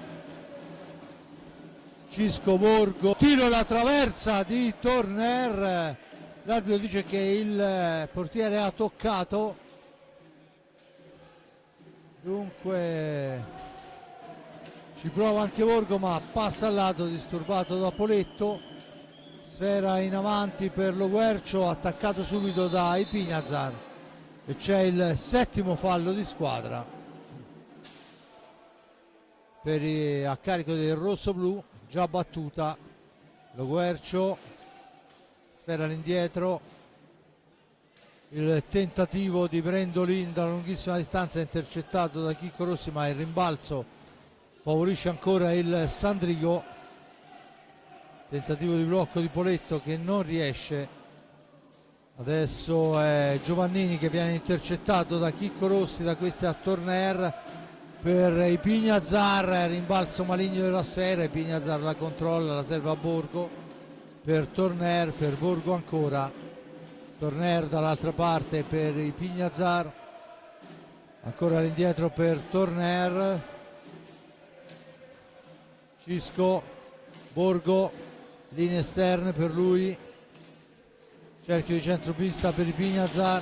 [SPEAKER 1] Cisco Borgo, tiro alla traversa di Torner, l'arbitro dice che il portiere ha toccato, dunque ci prova anche Borgo ma passa al lato, disturbato da Poletto. Sfera in avanti per lo Guercio, attaccato subito da Ipignazar e c'è il 7° fallo di squadra a carico del rossoblu. Già battuta lo Guercio, sfera all'indietro, il tentativo di Brendolin da lunghissima distanza intercettato da Chicco Rossi, ma il rimbalzo favorisce ancora il Sandrigo. Tentativo di blocco di Poletto che non riesce. Adesso è Giovannini che viene intercettato da Chicco Rossi, da questi a Torner per Ipignazar, rimbalzo maligno della sfera, Ipignazar la controlla, la serve a Borgo per Torner, per Borgo ancora, Torner dall'altra parte per Ipignazar, ancora all'indietro per Torner, Cisco, Borgo, linee esterne per lui, cerchio di centropista per Ipignazar,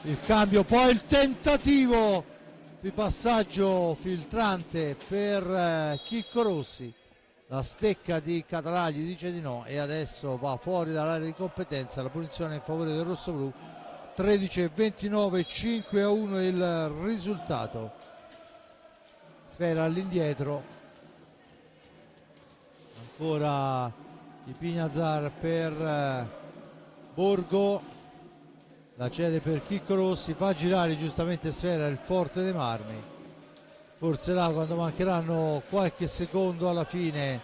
[SPEAKER 1] il cambio, poi il tentativo di passaggio filtrante per Chicco Rossi, la stecca di Català gli dice di no e adesso va fuori dall'area di competenza. La punizione in favore del rossoblu. 13:29, 5-1 il risultato. Sfera all'indietro, ancora Ipignazar per Borgo, la cede per Chicco Rossi, fa girare giustamente sfera il Forte dei Marmi, forzerà quando mancheranno qualche secondo alla fine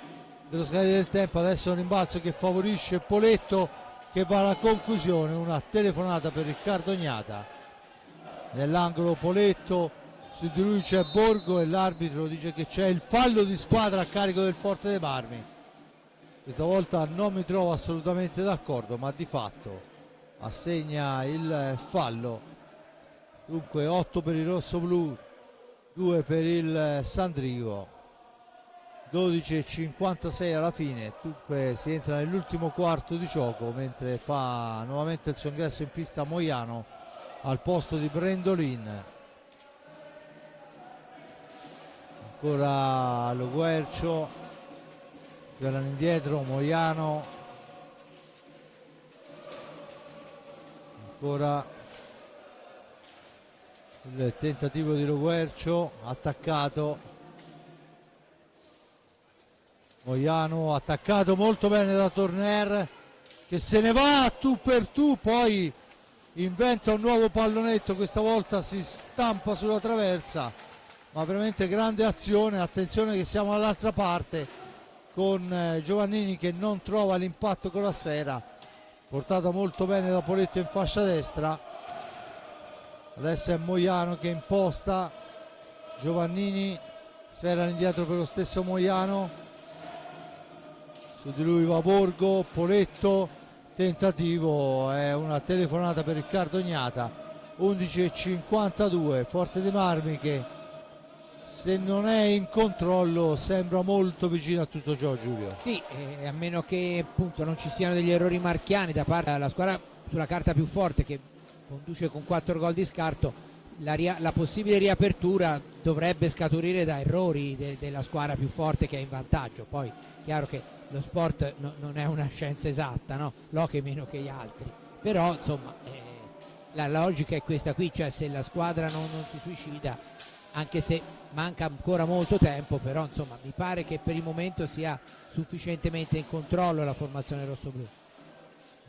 [SPEAKER 1] dello scadere del tempo. Adesso un rimbalzo che favorisce Poletto che va alla conclusione, una telefonata per Riccardo Gnata nell'angolo Poletto, su di lui c'è Borgo e l'arbitro dice che c'è il fallo di squadra a carico del Forte dei Marmi. Questa volta non mi trovo assolutamente d'accordo, ma di fatto assegna il fallo. Dunque 8 per il rossoblu, 2 per il Sandrigo. 12:56 alla fine, dunque si entra nell'ultimo quarto di gioco, mentre fa nuovamente il suo ingresso in pista Moiano al posto di Brendolin. Ancora lo Guercio, sferrano indietro Moiano, ancora il tentativo di Lo Guercio, attaccato Moiano, attaccato molto bene da Torner che se ne va a tu per tu, poi inventa un nuovo pallonetto, questa volta si stampa sulla traversa, ma veramente grande azione. Attenzione che siamo dall'altra parte con Giovannini che non trova l'impatto con la sfera, portata molto bene da Poletto in fascia destra. Adesso è Moiano che imposta, Giovannini, sfera all'indietro per lo stesso Moiano, su di lui va Borgo, Poletto, tentativo, è una telefonata per Riccardo Gnata. 11:52, Forte dei Marmi che se non è in controllo sembra molto vicino a tutto ciò, Giulio.
[SPEAKER 2] Sì, a meno che appunto non ci siano degli errori marchiani da parte della squadra sulla carta più forte che conduce con 4 gol di scarto, la possibile riapertura dovrebbe scaturire da errori della squadra più forte che è in vantaggio. Poi chiaro che lo sport non è una scienza esatta, no? L'hockey meno che gli altri, però insomma la logica è questa qui, cioè se la squadra non si suicida anche se manca ancora molto tempo, però insomma mi pare che per il momento sia sufficientemente in controllo la formazione rossoblù.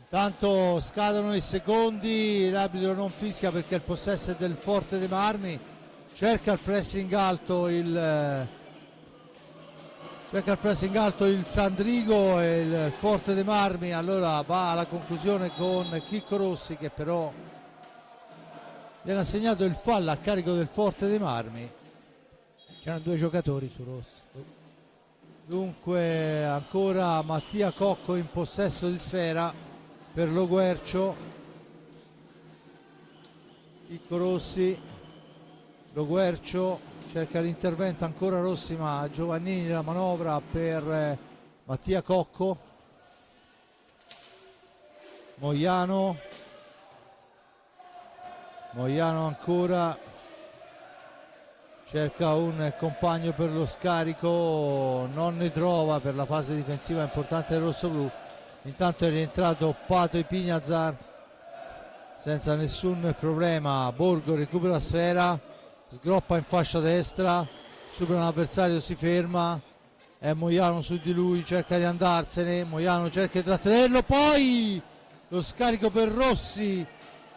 [SPEAKER 1] Tanto scadono i secondi, l'arbitro non fischia perché il possesso è del Forte dei Marmi, cerca il pressing alto il Sandrigo e il Forte dei Marmi allora va alla conclusione con Chicco Rossi, che però viene assegnato il fallo a carico del Forte dei Marmi.
[SPEAKER 2] C'erano 2 giocatori su Rossi.
[SPEAKER 1] Dunque ancora Mattia Cocco in possesso di sfera per Lo Guercio. Chicco Rossi, Lo Guercio cerca l'intervento, ancora Rossi, ma Giovannini la manovra per Mattia Cocco. Moiano ancora cerca un compagno per lo scarico, non ne trova per la fase difensiva importante del rossoblù. Intanto è rientrato Pato e Pignazar senza nessun problema. Borgo recupera sfera, sgroppa in fascia destra, supera un avversario, si ferma, è Moiano su di lui, cerca di andarsene, Moiano cerca di trattenerlo, poi lo scarico per Rossi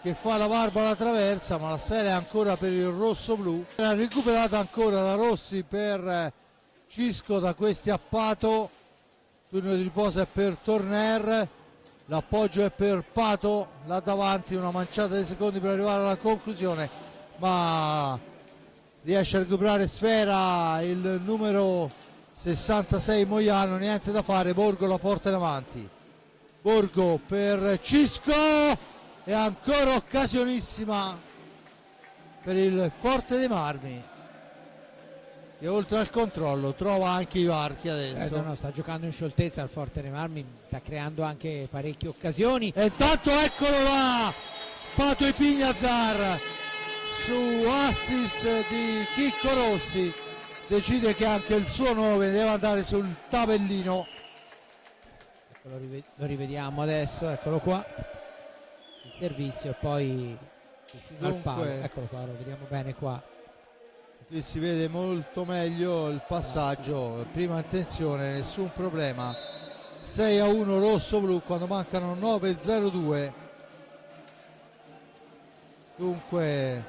[SPEAKER 1] che fa la barba alla traversa, ma la sfera è ancora per il rosso-blu. È recuperata ancora da Rossi per Cisco, da questi a Pato. Turno di riposo è per Torner, l'appoggio è per Pato, là davanti una manciata di secondi per arrivare alla conclusione, ma riesce a recuperare sfera il numero 66 Moiano, niente da fare, Borgo la porta in avanti. Borgo per Cisco e ancora occasionissima per il Forte dei Marmi, che oltre al controllo trova anche i varchi adesso.
[SPEAKER 2] No, sta giocando in scioltezza il Forte dei Marmi, sta creando anche parecchie occasioni.
[SPEAKER 1] E intanto eccolo là, Pato e Pignazar su assist di Chicco Rossi, decide che anche il suo nome deve andare sul tabellino.
[SPEAKER 2] Lo rivediamo adesso, eccolo qua, il servizio, poi al palo, eccolo qua, lo vediamo bene qua.
[SPEAKER 1] Qui si vede molto meglio il passaggio, prima attenzione, nessun problema. 6-1 rosso-blu quando mancano 9:02. Dunque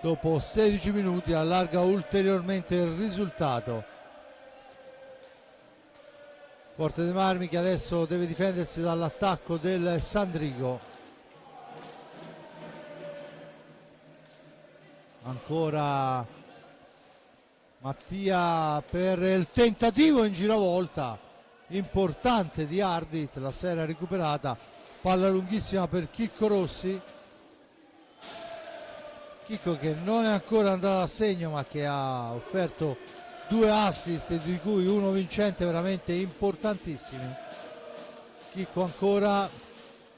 [SPEAKER 1] dopo 16 minuti allarga ulteriormente il risultato. Forte dei Marmi che adesso deve difendersi dall'attacco del Sandrigo. Ancora Mattia per il tentativo in giravolta importante di Ardit, la sfera recuperata, palla lunghissima per Chicco Rossi. Chicco che non è ancora andato a segno ma che ha offerto 2 assist di cui uno vincente veramente importantissimi. Chicco ancora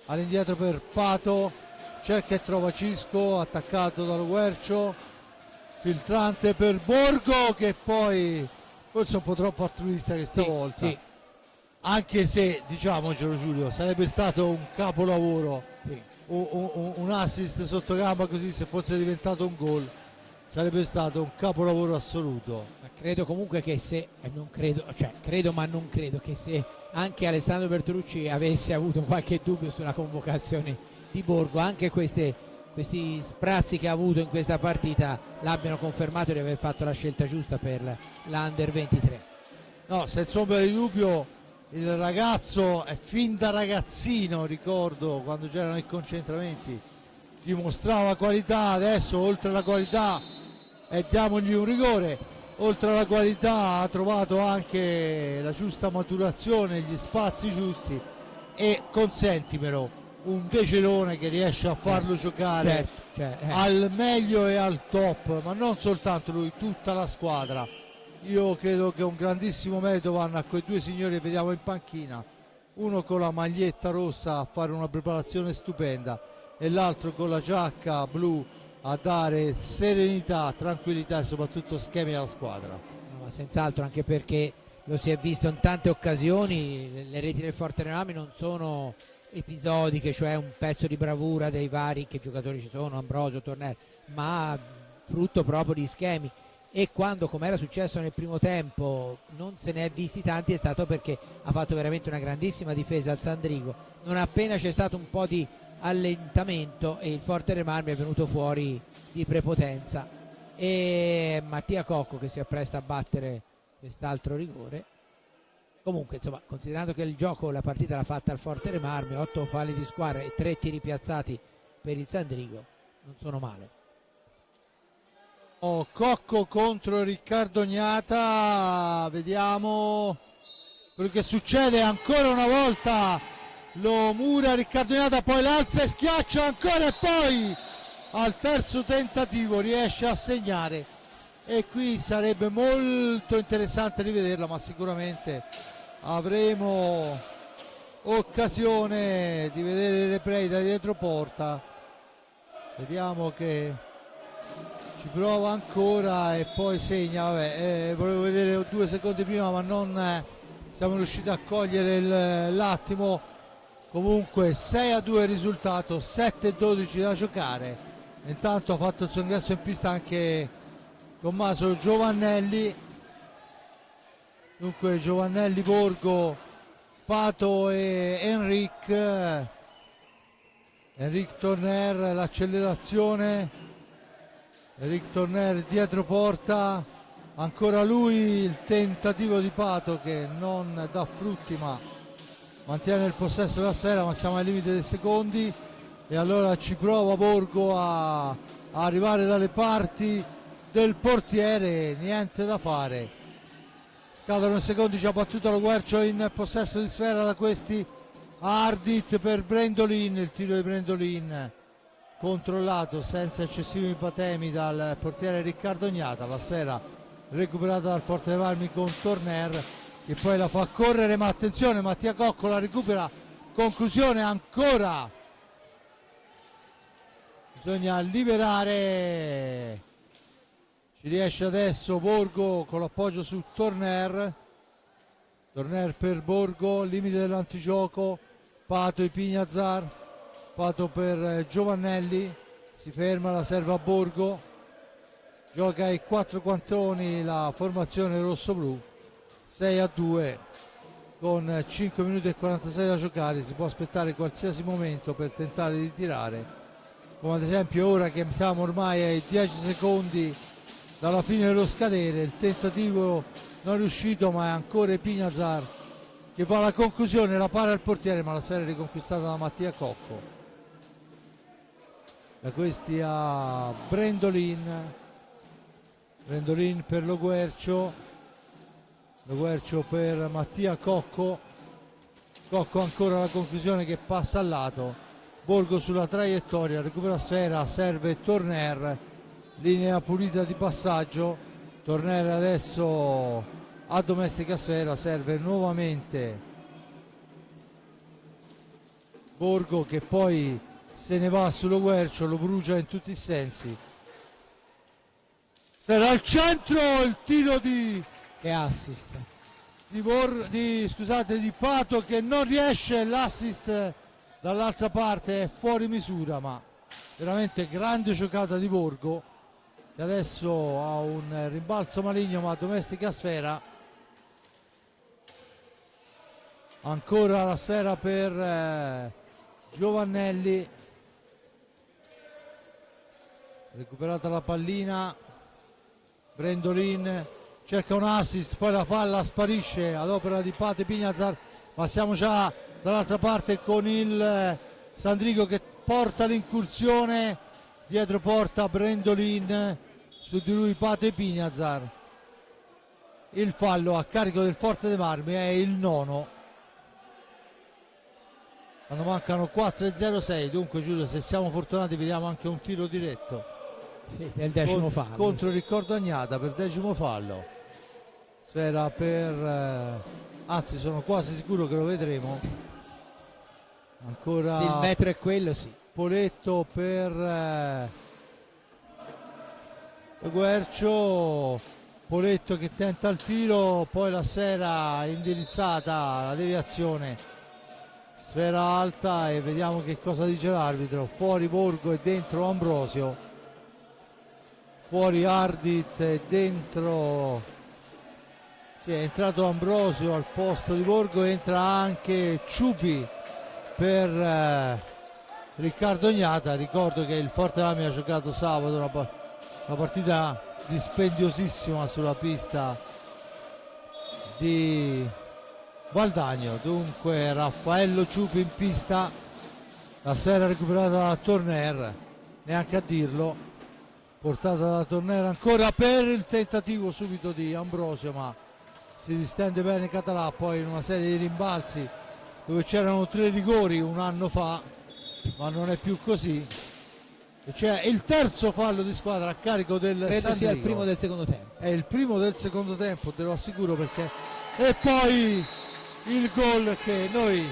[SPEAKER 1] all'indietro per Pato, cerca e trova Cisco, attaccato dallo Guercio, filtrante per Borgo che poi forse un po' troppo altruista questa volta.
[SPEAKER 2] Sì.
[SPEAKER 1] Anche se, diciamocelo Giulio, sarebbe stato un capolavoro,
[SPEAKER 2] Sì.
[SPEAKER 1] un assist sotto gamba così, se fosse diventato un gol sarebbe stato un capolavoro assoluto.
[SPEAKER 2] Ma credo comunque che se, non credo, cioè credo ma non credo, che se anche Alessandro Bertolucci avesse avuto qualche dubbio sulla convocazione di Borgo, anche questi sprazzi che ha avuto in questa partita l'abbiano confermato di aver fatto la scelta giusta per l'Under 23.
[SPEAKER 1] No, senza ombra di dubbio il ragazzo è fin da ragazzino, ricordo quando c'erano i concentramenti, dimostrava qualità. Adesso oltre alla qualità, e diamogli un rigore, oltre alla qualità ha trovato anche la giusta maturazione, gli spazi giusti e, consentimelo, un Decerone che riesce a farlo giocare al meglio e al top, ma non soltanto lui, tutta la squadra. Io credo che un grandissimo merito vanno a quei 2 signori che vediamo in panchina, uno con la maglietta rossa a fare una preparazione stupenda e l'altro con la giacca blu a dare serenità, tranquillità e soprattutto schemi alla squadra.
[SPEAKER 2] No, ma senz'altro, anche perché lo si è visto in tante occasioni, le reti del Forte dei Marmi non sono episodiche, cioè un pezzo di bravura dei vari che giocatori ci sono, Ambrosio, Tornello, ma frutto proprio di schemi, e quando, come era successo nel primo tempo, non se ne è visti tanti, è stato perché ha fatto veramente una grandissima difesa al Sandrigo. Non appena c'è stato un po' di allentamento e il Forte dei Marmi è venuto fuori di prepotenza, e Mattia Cocco che si appresta a battere quest'altro rigore. Comunque, insomma, considerando che il gioco, la partita l'ha fatta al Forte dei Marmi, 8 falli di squadra e 3 tiri piazzati per il Sandrigo, non sono male.
[SPEAKER 1] Cocco contro Riccardo Gnata, vediamo quello che succede. Ancora una volta lo mura Riccardo Gnata, poi l'alza e schiaccia ancora, e poi al terzo tentativo riesce a segnare, e qui sarebbe molto interessante rivederla, ma sicuramente avremo occasione di vedere il replay da dietro porta. Vediamo che ci prova ancora e poi segna. Volevo vedere 2 secondi prima, ma non siamo riusciti a cogliere l'attimo. Comunque 6-2 il risultato, 7-12 da giocare. Intanto ha fatto il suo ingresso in pista anche Tommaso Giovannelli. Dunque Giovannelli, Borgo, Pato e Enric Torner, l'accelerazione. Enric Torner dietro porta, ancora lui, il tentativo di Pato che non dà frutti ma mantiene il possesso della sfera, ma siamo al limite dei secondi, e allora ci prova Borgo a arrivare dalle parti del portiere, niente da fare. Scadono i secondi, ci ha battuto lo Guercio in possesso di sfera da questi. Ardit per Brendolin, il tiro di Brendolin controllato senza eccessivi patemi dal portiere Riccardo Gnata. La sfera recuperata dal Forte dei Marmi con Torner, che poi la fa correre, ma attenzione, Mattia Cocco la recupera. Conclusione ancora, bisogna liberare, ci riesce adesso Borgo con l'appoggio su Torner per Borgo, limite dell'antigioco. Pato e Pignazar, Pato per Giovannelli, si ferma, la serve a Borgo, gioca ai 4 quantoni la formazione rosso-blu. 6-2 con 5 minuti e 46 da giocare, si può aspettare qualsiasi momento per tentare di tirare, come ad esempio ora che siamo ormai ai 10 secondi dalla fine dello scadere. Il tentativo non è riuscito, ma è ancora Pignazar che va alla conclusione, la para al portiere, ma la sfera è riconquistata da Mattia Cocco. Da questi a Brendolin per Lo Guercio per Mattia Cocco ancora la conclusione che passa al lato. Borgo sulla traiettoria, recupera sfera, serve Torner, linea pulita di passaggio. Torner adesso addomestica sfera, serve nuovamente Borgo, che poi se ne va sullo Guercio, lo brucia in tutti i sensi. Sfera al centro, il tiro di
[SPEAKER 2] assist
[SPEAKER 1] di Pato, che non riesce, l'assist dall'altra parte è fuori misura, ma veramente grande giocata di Borgo, che adesso ha un rimbalzo maligno ma domestica sfera. Ancora la sfera per Giovannelli, recuperata la pallina, Brendolin cerca un assist, poi la palla sparisce ad opera di Pato e Pignazar, ma siamo già dall'altra parte con il Sandrigo che porta l'incursione, dietro porta Brendolin, su di lui Pato e Pignazar. Il fallo a carico del Forte dei Marmi è il 9, quando mancano 4:06. Dunque Giulio, se siamo fortunati vediamo anche un tiro diretto,
[SPEAKER 2] sì, del 10° fallo
[SPEAKER 1] contro Riccardo Gnata per 10° fallo. Sfera per anzi sono quasi sicuro che lo vedremo ancora.
[SPEAKER 2] Il metro è quello, sì.
[SPEAKER 1] Poletto per Guercio, Poletto che tenta il tiro, poi la sfera indirizzata, la deviazione, sfera alta, e vediamo che cosa dice l'arbitro. Fuori Borgo e dentro Ambrosio. fuori Ardit e dentro è entrato Ambrosio al posto di Borgo, entra anche Ciupi per Riccardo Gnata. Ricordo che il Forte Lami ha giocato sabato una partita dispendiosissima sulla pista di Valdagno. Dunque Raffaello Ciupi in pista, la sfera recuperata da Torner, neanche a dirlo, portata da Torner ancora per il tentativo subito di Ambrosio, ma si distende bene Català. Poi in una serie di rimbalzi dove c'erano 3 rigori un anno fa, ma non è più così, e c'è il terzo fallo di squadra a carico del
[SPEAKER 2] Credo
[SPEAKER 1] San
[SPEAKER 2] sia il
[SPEAKER 1] Diego.
[SPEAKER 2] primo del secondo tempo.
[SPEAKER 1] È il primo del secondo tempo, te lo assicuro, perché e poi il gol che noi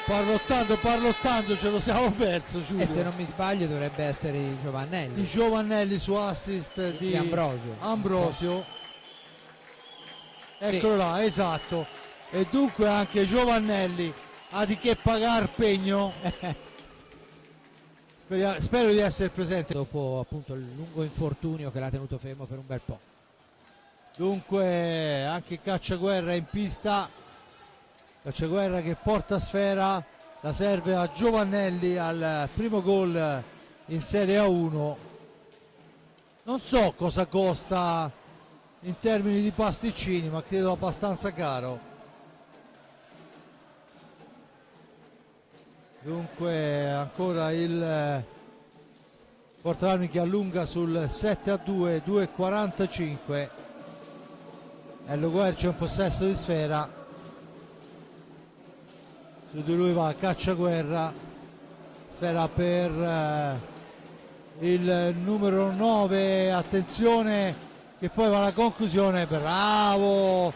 [SPEAKER 1] parlottando ce lo siamo perso, Giulio.
[SPEAKER 2] E se non mi sbaglio dovrebbe essere di
[SPEAKER 1] Di
[SPEAKER 2] Giovannelli.
[SPEAKER 1] Giovannelli su assist di Ambrosio. Eccolo là, esatto. E dunque anche Giovannelli ha di che pagar pegno. Spero di essere presente
[SPEAKER 2] Dopo appunto il lungo infortunio che l'ha tenuto fermo per un bel po'.
[SPEAKER 1] Dunque anche Cacciaguerra in pista, Cacciaguerra che porta sfera, la serve a Giovannelli al primo gol in Serie A1. Non so cosa costa in termini di pasticcini, ma credo abbastanza caro. Dunque ancora il Forte Armi che allunga sul 7-2, 2:45. Ello Guercio in possesso di sfera, su di lui va Cacciaguerra, sfera per il numero 9, attenzione che poi va alla conclusione, bravo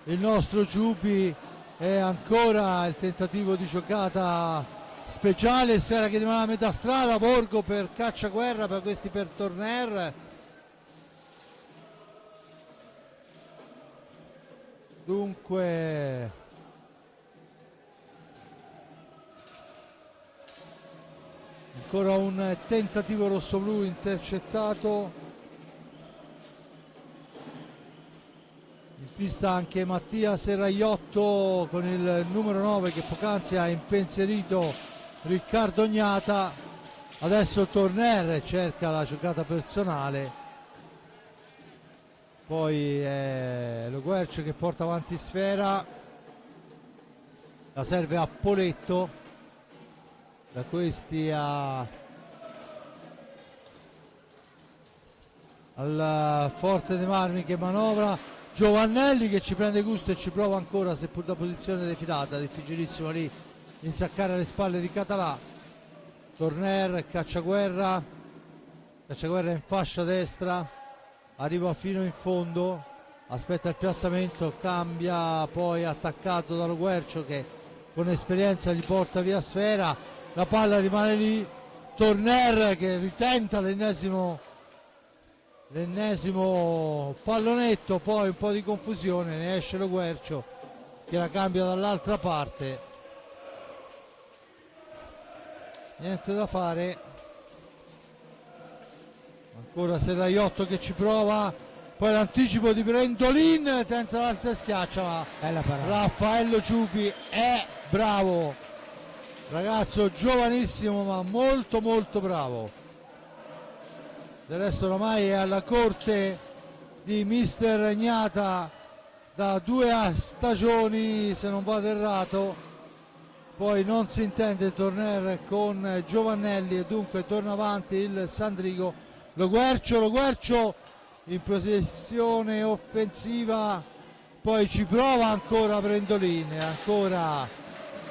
[SPEAKER 1] il nostro Giupi, e ancora il tentativo di giocata speciale, sfera che rimane a metà strada, Borgo per Cacciaguerra, per questi per Torner. Dunque ancora un tentativo rossoblu intercettato, in pista anche Mattia Serraiotto con il numero 9 che poc'anzi ha impensierito Riccardo Gnata. Adesso Torner cerca la giocata personale, poi è Lo Guercio che porta avanti sfera, la serve a Poletto, da questi al Forte dei Marmi che manovra, Giovannelli che ci prende gusto e ci prova ancora, seppur da posizione defilata, difficilissimo lì insaccare alle spalle di Català. Torner, Cacciaguerra in fascia destra, arriva fino in fondo, aspetta il piazzamento, cambia, poi attaccato da Lo Guercio che con esperienza gli porta via sfera, la palla rimane lì, Torner che ritenta l'ennesimo pallonetto, poi un po' di confusione, ne esce Lo Guercio che la cambia dall'altra parte, niente da fare. Ancora Serraiotto che ci prova, poi l'anticipo di Brendolin, tenta l'altra e schiaccia, ma Raffaello Ciupi è bravo, ragazzo giovanissimo ma molto molto bravo. Del resto oramai è alla corte di mister Gnata da 2 stagioni se non vado errato, poi non si intende Torner con Giovannelli e dunque torna avanti il Sandrigo. Lo Guercio in posizione offensiva, poi ci prova ancora Brendolin e ancora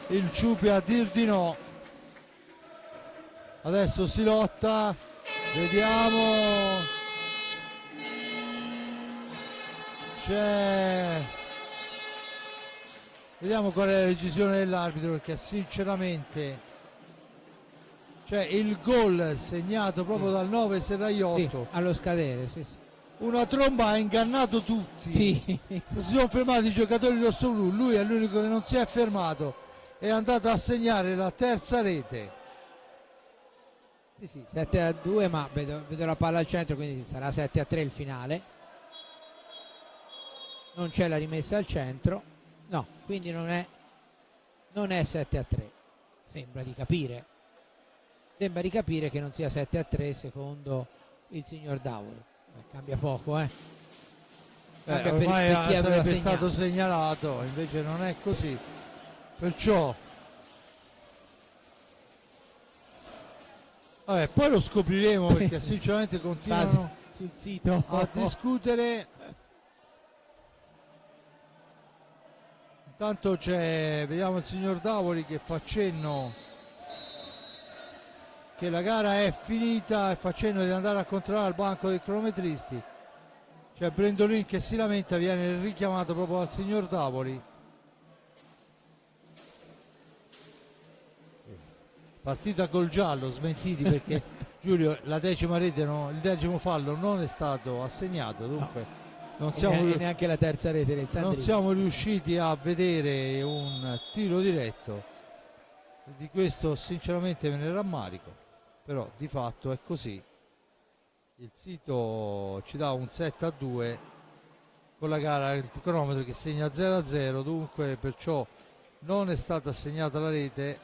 [SPEAKER 1] il Ciupi a dir di no. Adesso si lotta, vediamo, vediamo qual è la decisione dell'arbitro, perché sinceramente il gol segnato proprio dal 9 Serraiotto,
[SPEAKER 2] allo scadere,
[SPEAKER 1] una tromba ha ingannato tutti,
[SPEAKER 2] si
[SPEAKER 1] sono fermati i giocatori rossoblu, lui è l'unico che non si è fermato, è andato a segnare la terza rete.
[SPEAKER 2] Sì, 7-2, ma vedo la palla al centro, quindi sarà 7-3 il finale. Non c'è la rimessa al centro, no, quindi non è 7-3. Sembra di capire che non sia 7-3 secondo il signor Davoli. Cambia poco, Cambia
[SPEAKER 1] ormai
[SPEAKER 2] per chi aveva
[SPEAKER 1] sarebbe stato
[SPEAKER 2] segnato.
[SPEAKER 1] segnalato, invece non è così, perciò vabbè, poi lo scopriremo, perché sinceramente continuano
[SPEAKER 2] Sul sito
[SPEAKER 1] a discutere. Intanto vediamo il signor Davoli che fa cenno che la gara è finita e fa cenno di andare a controllare il banco dei cronometristi. C'è Brendolin che si lamenta, viene richiamato proprio dal signor Davoli. Partita col giallo, smentiti perché Giulio, la decima rete, il decimo fallo non è stato assegnato, dunque non siamo,
[SPEAKER 2] neanche la terza rete del Sandrino.
[SPEAKER 1] non siamo riusciti a vedere un tiro diretto. Di questo sinceramente me ne rammarico, però di fatto è così. Il sito ci dà un 7-2 con la gara, il cronometro che segna 0-0, dunque perciò non è stata assegnata la rete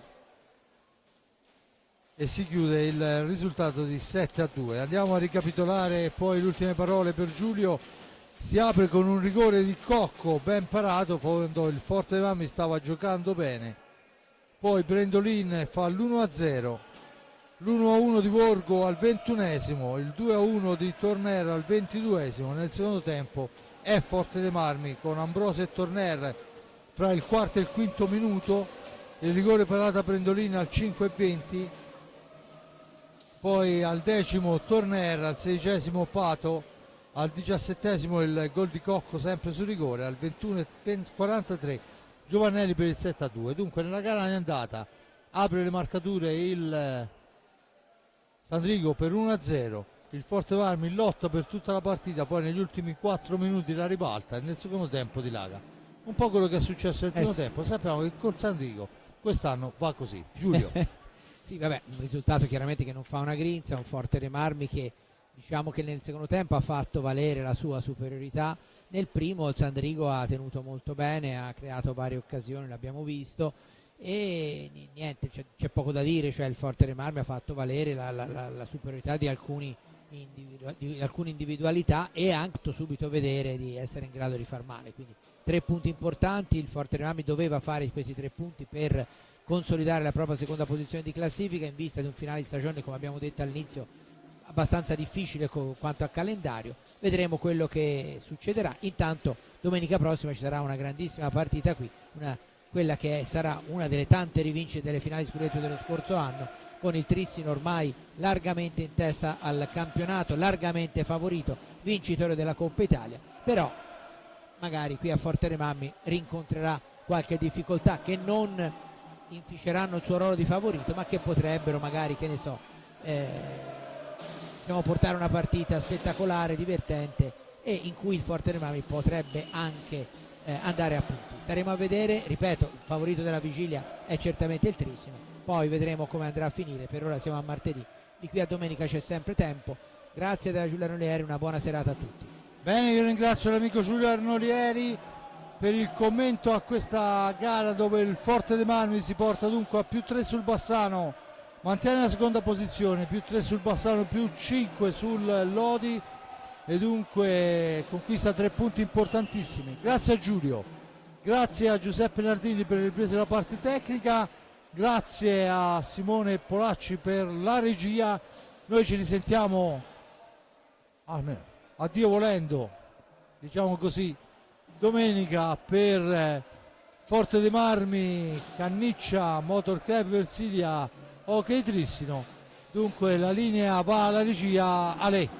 [SPEAKER 1] e si chiude il risultato di 7-2. Andiamo a ricapitolare poi le ultime parole per Giulio. Si apre con un rigore di Cocco ben parato quando il Forte dei Marmi stava giocando bene, poi Brendolin fa l'1-0, l'1-1 di Borgo al 21esimo, il 2-1 di Torner al 22esimo. Nel secondo tempo è Forte dei Marmi con Ambrosio e Torner fra il quarto e il quinto minuto, il rigore parato a Brendolin al 5-20, poi al decimo Torner, al 16esimo Pato, al 17esimo il gol di Cocco sempre su rigore, al 21-43 Giovannelli per il 7-2. Dunque nella gara di andata apre le marcature il Sandrigo per 1-0, il Forte Marmi lotta per tutta la partita, poi negli ultimi 4 minuti la ribalta e nel secondo tempo dilaga. Un po' quello che è successo nel primo tempo, sappiamo che col Sandrigo quest'anno va così. Giulio.
[SPEAKER 2] Sì, vabbè, un risultato chiaramente che non fa una grinza, un Forte dei Marmi che diciamo che nel secondo tempo ha fatto valere la sua superiorità. Nel primo il Sandrigo ha tenuto molto bene, ha creato varie occasioni, l'abbiamo visto, e niente, c'è poco da dire, cioè il Forte dei Marmi ha fatto valere la superiorità di alcune individualità e ha anche subito vedere di essere in grado di far male, quindi 3 punti importanti. Il Forte dei Marmi doveva fare questi 3 punti per consolidare la propria seconda posizione di classifica in vista di un finale di stagione, come abbiamo detto all'inizio, abbastanza difficile quanto a calendario. Vedremo quello che succederà. Intanto domenica prossima ci sarà una grandissima partita qui, quella che sarà una delle tante rivincite delle finali scudetto dello scorso anno, con il Trissino ormai largamente in testa al campionato, largamente favorito, vincitore della Coppa Italia, però magari qui a Forte dei Marmi rincontrerà qualche difficoltà che non inficeranno il suo ruolo di favorito, ma che potrebbero magari, che ne so, portare una partita spettacolare, divertente, e in cui il Forte dei Marmi potrebbe anche andare a punti. Staremo a vedere, ripeto, il favorito della vigilia è certamente il Trissino, poi vedremo come andrà a finire. Per ora siamo a martedì, di qui a domenica c'è sempre tempo. Grazie da Giulio Arnolieri, una buona serata a tutti.
[SPEAKER 1] Bene, io ringrazio l'amico Giulio Arnolieri per il commento a questa gara, dove il Forte dei Marmi si porta dunque a +3 sul Bassano, mantiene la seconda posizione, +3 sul Bassano, +5 sul Lodi, e dunque conquista 3 punti importantissimi. Grazie a Giulio, grazie a Giuseppe Nardini per le riprese della parte tecnica, grazie a Simone Polacci per la regia. Noi ci risentiamo, a Dio volendo, diciamo così, domenica per Forte dei Marmi, Canniccia, Motor Club Versilia, Hockey Trissino. Dunque la linea va alla regia. Ale.